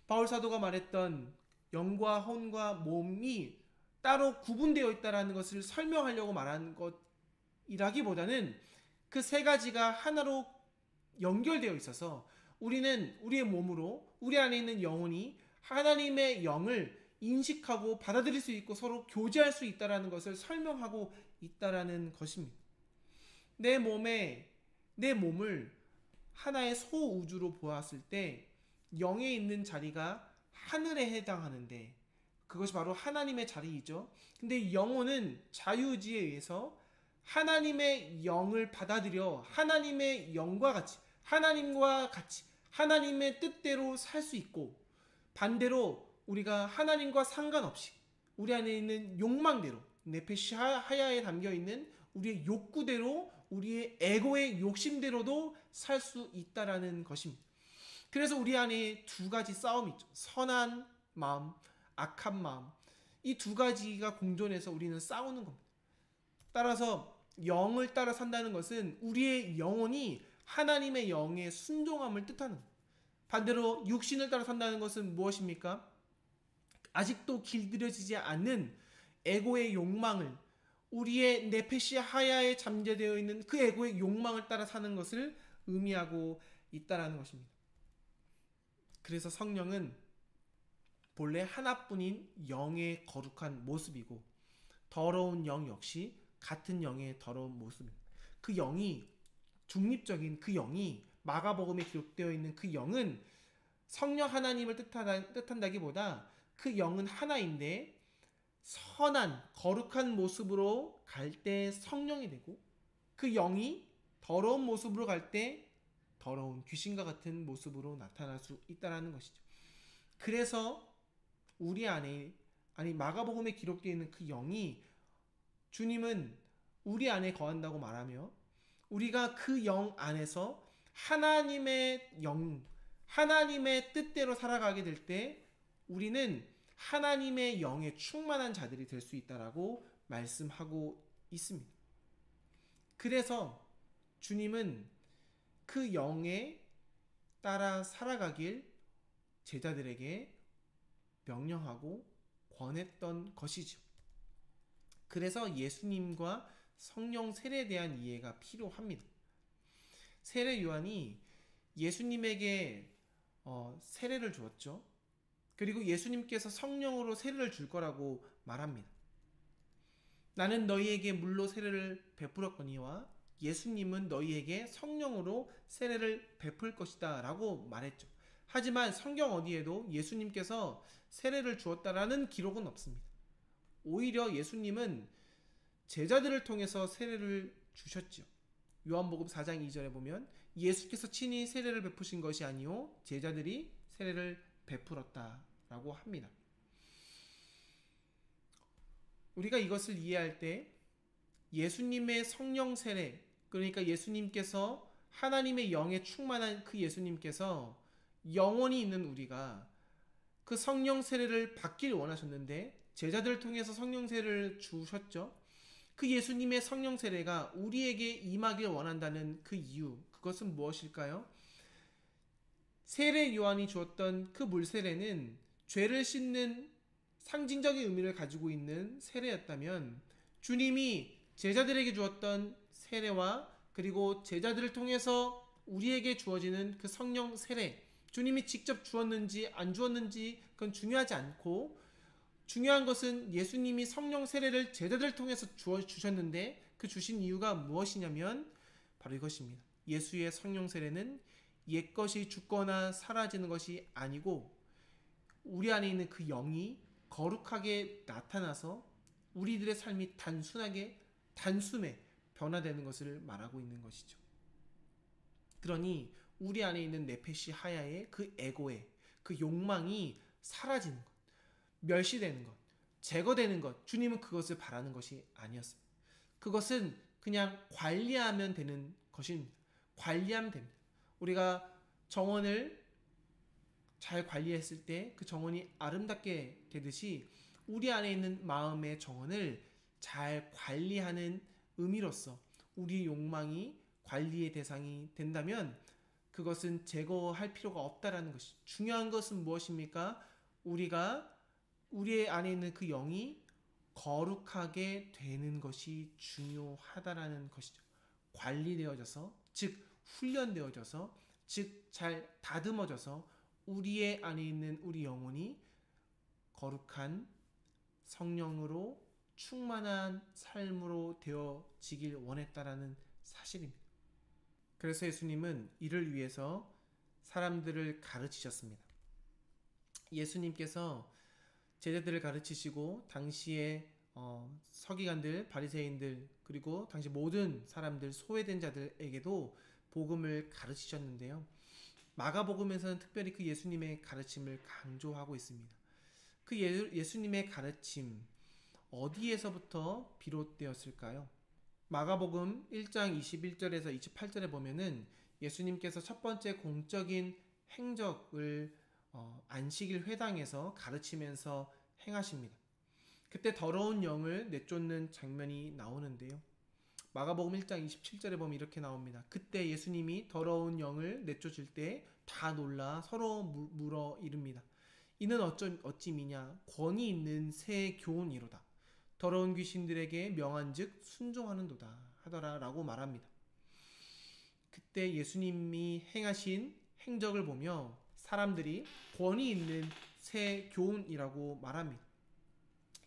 바울 사도가 말했던 영과 혼과 몸이 따로 구분되어 있다는 것을 설명하려고 말한 것이라기보다는 그 세 가지가 하나로 연결되어 있어서 우리는 우리의 몸으로 우리 안에 있는 영혼이 하나님의 영을 인식하고 받아들일 수 있고 서로 교제할 수 있다는 것을 설명하고 있다는 것입니다. 내 몸을 하나의 소우주로 보았을 때 영에 있는 자리가 하늘에 해당하는데 그것이 바로 하나님의 자리이죠. 근데 영혼은 자유의지에 의해서 하나님의 영을 받아들여 하나님의 영과 같이 하나님과 같이 하나님의 뜻대로 살 수 있고 반대로 우리가 하나님과 상관없이 우리 안에 있는 욕망대로 네페시 하야에 담겨있는 우리의 욕구대로 우리의 에고의 욕심대로도 살 수 있다라는 것입니다. 그래서 우리 안에 두 가지 싸움이 있죠. 선한 마음, 악한 마음. 이 두 가지가 공존해서 우리는 싸우는 겁니다. 따라서 영을 따라 산다는 것은 우리의 영혼이 하나님의 영에 순종함을 뜻하는 겁니다. 반대로 육신을 따라 산다는 것은 무엇입니까? 아직도 길들여지지 않는 에고의 욕망을 우리의 네페시 하야에 잠재되어 있는 그 에고의 욕망을 따라 사는 것을 의미하고 있다는 것입니다. 그래서 성령은 본래 하나뿐인 영의 거룩한 모습이고 더러운 영 역시 같은 영의 더러운 모습입니다. 그 영이 중립적인 그 영이 마가복음에 기록되어 있는 그 영은 성령 하나님을 뜻한다기보다 그 영은 하나인데 선한 거룩한 모습으로 갈 때 성령이 되고 그 영이 더러운 모습으로 갈 때 더러운 귀신과 같은 모습으로 나타날 수 있다는 것이죠. 그래서 우리 안에, 마가복음에 기록되어 있는 그 영이, 주님은 우리 안에 거한다고 말하며 우리가 그 영 안에서 하나님의 영, 하나님의 뜻대로 살아가게 될 때 우리는 하나님의 영에 충만한 자들이 될 수 있다라고 말씀하고 있습니다. 그래서 주님은 그 영에 따라 살아가길 제자들에게 명령하고 권했던 것이죠. 그래서 예수님과 성령 세례에 대한 이해가 필요합니다. 세례 요한이 예수님에게 세례를 주었죠. 그리고 예수님께서 성령으로 세례를 줄 거라고 말합니다. 나는 너희에게 물로 세례를 베풀었거니와 예수님은 너희에게 성령으로 세례를 베풀 것이다 라고 말했죠. 하지만 성경 어디에도 예수님께서 세례를 주었다라는 기록은 없습니다. 오히려 예수님은 제자들을 통해서 세례를 주셨죠. 요한복음 4장 2절에 보면 예수께서 친히 세례를 베푸신 것이 아니요 제자들이 세례를 베풀었다라고 합니다. 우리가 이것을 이해할 때 예수님의 성령 세례, 그러니까 예수님께서 하나님의 영에 충만한 그 예수님께서 영원히 있는 우리가 그 성령 세례를 받길 원하셨는데 제자들을 통해서 성령 세례를 주셨죠. 그 예수님의 성령 세례가 우리에게 임하길 원한다는 그 이유, 그것은 무엇일까요? 세례 요한이 주었던 그 물 세례는 죄를 씻는 상징적인 의미를 가지고 있는 세례였다면 주님이 제자들에게 주었던 세례와 그리고 제자들을 통해서 우리에게 주어지는 그 성령 세례, 주님이 직접 주었는지 안 주었는지 그건 중요하지 않고 중요한 것은 예수님이 성령 세례를 제자들을 통해서 주셨는데 그 주신 이유가 무엇이냐면 바로 이것입니다. 예수의 성령 세례는 옛것이 죽거나 사라지는 것이 아니고 우리 안에 있는 그 영이 거룩하게 나타나서 우리들의 삶이 단숨에 변화되는 것을 말하고 있는 것이죠. 그러니 우리 안에 있는 네페시 하야의 그 에고의 그 욕망이 사라지는 것, 멸시되는 것, 제거되는 것, 주님은 그것을 바라는 것이 아니었습니다. 그것은 그냥 관리하면 되는 것입니다. 관리하면 됩니다. 우리가 정원을 잘 관리했을 때 그 정원이 아름답게 되듯이 우리 안에 있는 마음의 정원을 잘 관리하는 의미로서 우리 욕망이 관리의 대상이 된다면 그것은 제거할 필요가 없다라는 것이 중요한 것은 무엇입니까? 우리의 안에 있는 그 영이 거룩하게 되는 것이 중요하다라는 것이죠. 관리되어져서, 즉 훈련되어져서, 즉 잘 다듬어져서 우리의 안에 있는 우리 영혼이 거룩한 성령으로 충만한 삶으로 되어지길 원했다라는 사실입니다. 그래서 예수님은 이를 위해서 사람들을 가르치셨습니다. 예수님께서 제자들을 가르치시고 당시에 서기관들, 바리새인들 그리고 당시 모든 사람들, 소외된 자들에게도 복음을 가르치셨는데요. 마가복음에서는 특별히 그 예수님의 가르침을 강조하고 있습니다. 그 예수님의 가르침 어디에서부터 비롯되었을까요? 마가복음 1장 21절에서 28절에 보면은 예수님께서 첫 번째 공적인 행적을 안식일 회당에서 가르치면서 행하십니다. 그때 더러운 영을 내쫓는 장면이 나오는데요. 마가복음 1장 27절에 보면 이렇게 나옵니다. 그때 예수님이 더러운 영을 내쫓을 때 다 놀라 서로 물어 이릅니다. 이는 어찌 미냐 권위 있는 새 교훈이로다. 더러운 귀신들에게 명한즉 순종하는도다 하더라 라고 말합니다. 그때 예수님이 행하신 행적을 보며 사람들이 권위 있는 새 교훈이라고 말합니다.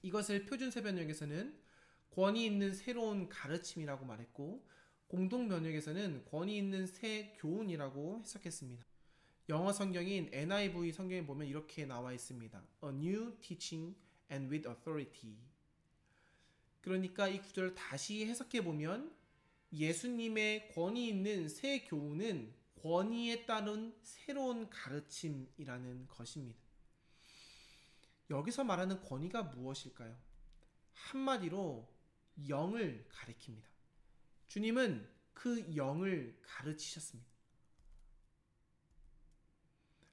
이것을 표준세변역에서는 권위 있는 새로운 가르침이라고 말했고 공동번역에서는 권위 있는 새 교훈이라고 해석했습니다. 영어 성경인 NIV 성경에 보면 이렇게 나와 있습니다. A new teaching and with authority. 그러니까 이 구절을 다시 해석해 보면 예수님의 권위 있는 새 교훈은 권위에 따른 새로운 가르침이라는 것입니다. 여기서 말하는 권위가 무엇일까요? 한마디로 영을 가리킵니다. 주님은 그 영을 가르치셨습니다.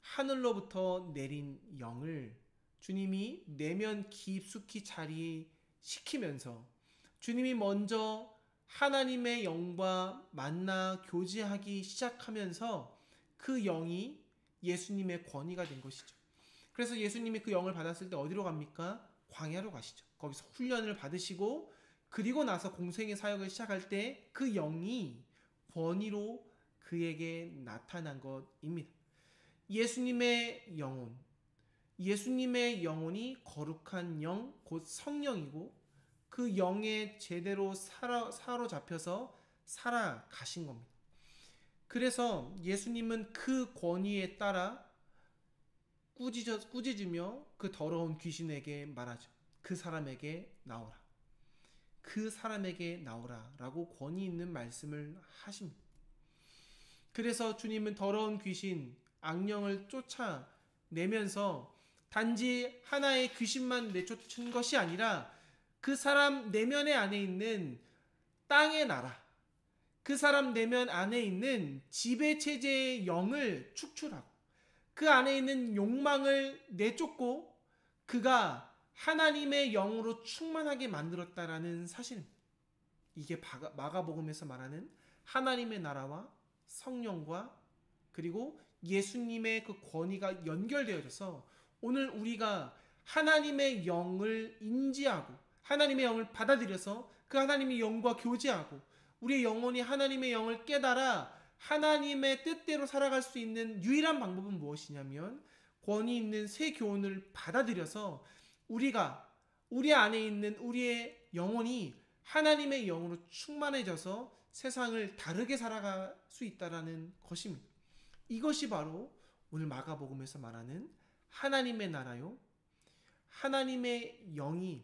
하늘로부터 내린 영을 주님이 내면 깊숙이 자리시키면서 주님이 먼저 하나님의 영과 만나 교제하기 시작하면서 그 영이 예수님의 권위가 된 것이죠. 그래서 예수님이 그 영을 받았을 때 어디로 갑니까? 광야로 가시죠. 거기서 훈련을 받으시고 그리고 나서 공생의 사역을 시작할 때 그 영이 권위로 그에게 나타난 것입니다. 예수님의 영혼이 거룩한 영, 곧 성령이고 그 영에 제대로 사로잡혀서 살아가신 겁니다. 그래서 예수님은 그 권위에 따라 꾸짖으며 그 더러운 귀신에게 말하죠. 그 사람에게 나오라. 그 사람에게 나오라 라고 권위 있는 말씀을 하십니다. 그래서 주님은 더러운 귀신, 악령을 쫓아내면서 단지 하나의 귀신만 내쫓은 것이 아니라 그 사람 내면의 안에 있는 땅의 나라, 그 사람 내면 안에 있는 지배체제의 영을 축출하고 그 안에 있는 욕망을 내쫓고 그가 하나님의 영으로 충만하게 만들었다라는 사실입니다. 이게 마가복음에서 말하는 하나님의 나라와 성령과 그리고 예수님의 그 권위가 연결되어져서 오늘 우리가 하나님의 영을 인지하고 하나님의 영을 받아들여서 그 하나님의 영과 교제하고 우리의 영혼이 하나님의 영을 깨달아 하나님의 뜻대로 살아갈 수 있는 유일한 방법은 무엇이냐면 권위 있는 새 교훈을 받아들여서 우리 안에 있는 우리의 영혼이 하나님의 영으로 충만해져서 세상을 다르게 살아갈 수 있다는 것입니다. 이것이 바로 오늘 마가복음에서 말하는 하나님의 나라요, 하나님의 영이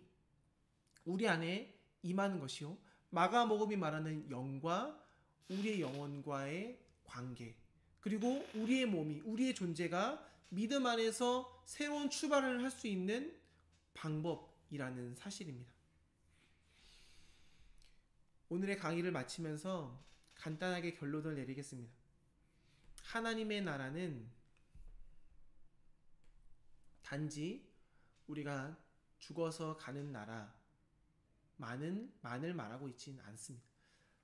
우리 안에 임하는 것이요, 마가복음이 말하는 영과 우리의 영혼과의 관계, 그리고 우리의 몸이, 우리의 존재가 믿음 안에서 새로운 출발을 할 수 있는 방법이라는 사실입니다. 오늘의 강의를 마치면서 간단하게 결론을 내리겠습니다. 하나님의 나라는 단지 우리가 죽어서 가는 나라만을 말하고 있지는 않습니다.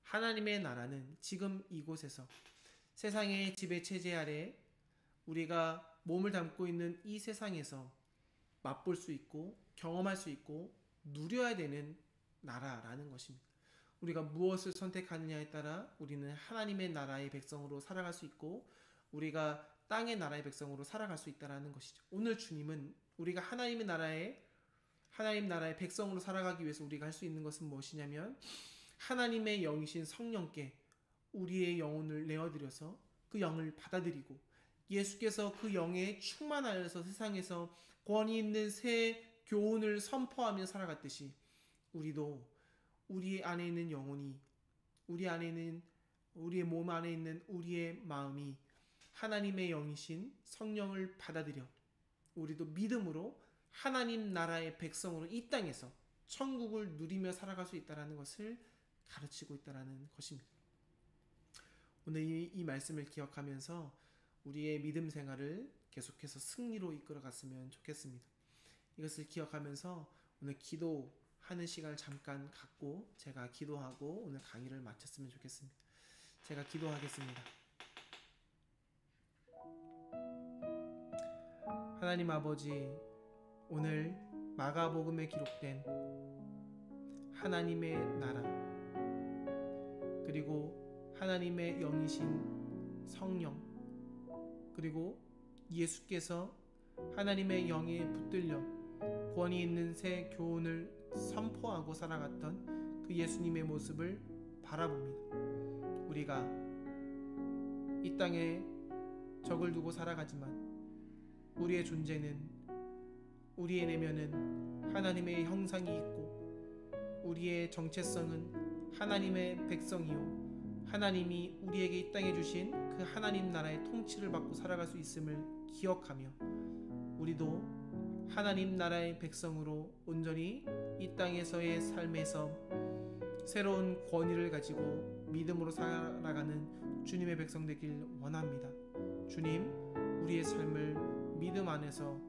하나님의 나라는 지금 이곳에서 세상의 지배체제 아래 우리가 몸을 담고 있는 이 세상에서 맛볼 수 있고 경험할 수 있고 누려야 되는 나라라는 것입니다. 우리가 무엇을 선택하느냐에 따라 우리는 하나님의 나라의 백성으로 살아갈 수 있고 우리가 땅의 나라의 백성으로 살아갈 수 있다는 것이죠. 오늘 주님은 우리가 하나님 나라의 백성으로 살아가기 위해서 우리가 할 수 있는 것은 무엇이냐면 하나님의 영이신 성령께 우리의 영혼을 내어드려서 그 영을 받아들이고 예수께서 그 영에 충만하여서 세상에서 권위 있는 새 교훈을 선포하며 살아갔듯이 우리도 우리 안에 있는 영혼이, 우리의 몸 안에 있는 우리의 마음이 하나님의 영이신 성령을 받아들여 우리도 믿음으로 하나님 나라의 백성으로 이 땅에서 천국을 누리며 살아갈 수 있다는 것을 가르치고 있다는 것입니다. 오늘 이 말씀을 기억하면서 우리의 믿음 생활을 계속해서 승리로 이끌어갔으면 좋겠습니다. 이것을 기억하면서 오늘 기도하는 시간을 잠깐 갖고 제가 기도하고 오늘 강의를 마쳤으면 좋겠습니다. 제가 기도하겠습니다. 하나님 아버지, 오늘 마가복음에 기록된 하나님의 나라 그리고 하나님의 영이신 성령 그리고 예수께서 하나님의 영에 붙들려 권위 있는 새 교훈을 선포하고 살아갔던 그 예수님의 모습을 바라봅니다. 우리가 이 땅에 적을 두고 살아가지만 우리의 존재는, 우리의 내면은 하나님의 형상이 있고 우리의 정체성은 하나님의 백성이요 하나님이 우리에게 이 땅에 주신 그 하나님 나라의 통치를 받고 살아갈 수 있음을 기억하며 우리도 하나님 나라의 백성으로 온전히 이 땅에서의 삶에서 새로운 권위를 가지고 믿음으로 살아가는 주님의 백성 되길 원합니다. 주님, 우리의 삶을 믿음 안에서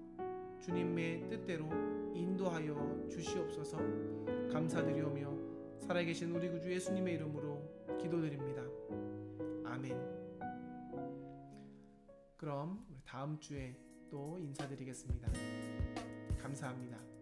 주님의 뜻대로 인도하여 주시옵소서. 감사드리오며 살아계신 우리 구주 예수님의 이름으로 기도드립니다. 아멘. 그럼 우리 다음 주에 또 인사드리겠습니다. 감사합니다.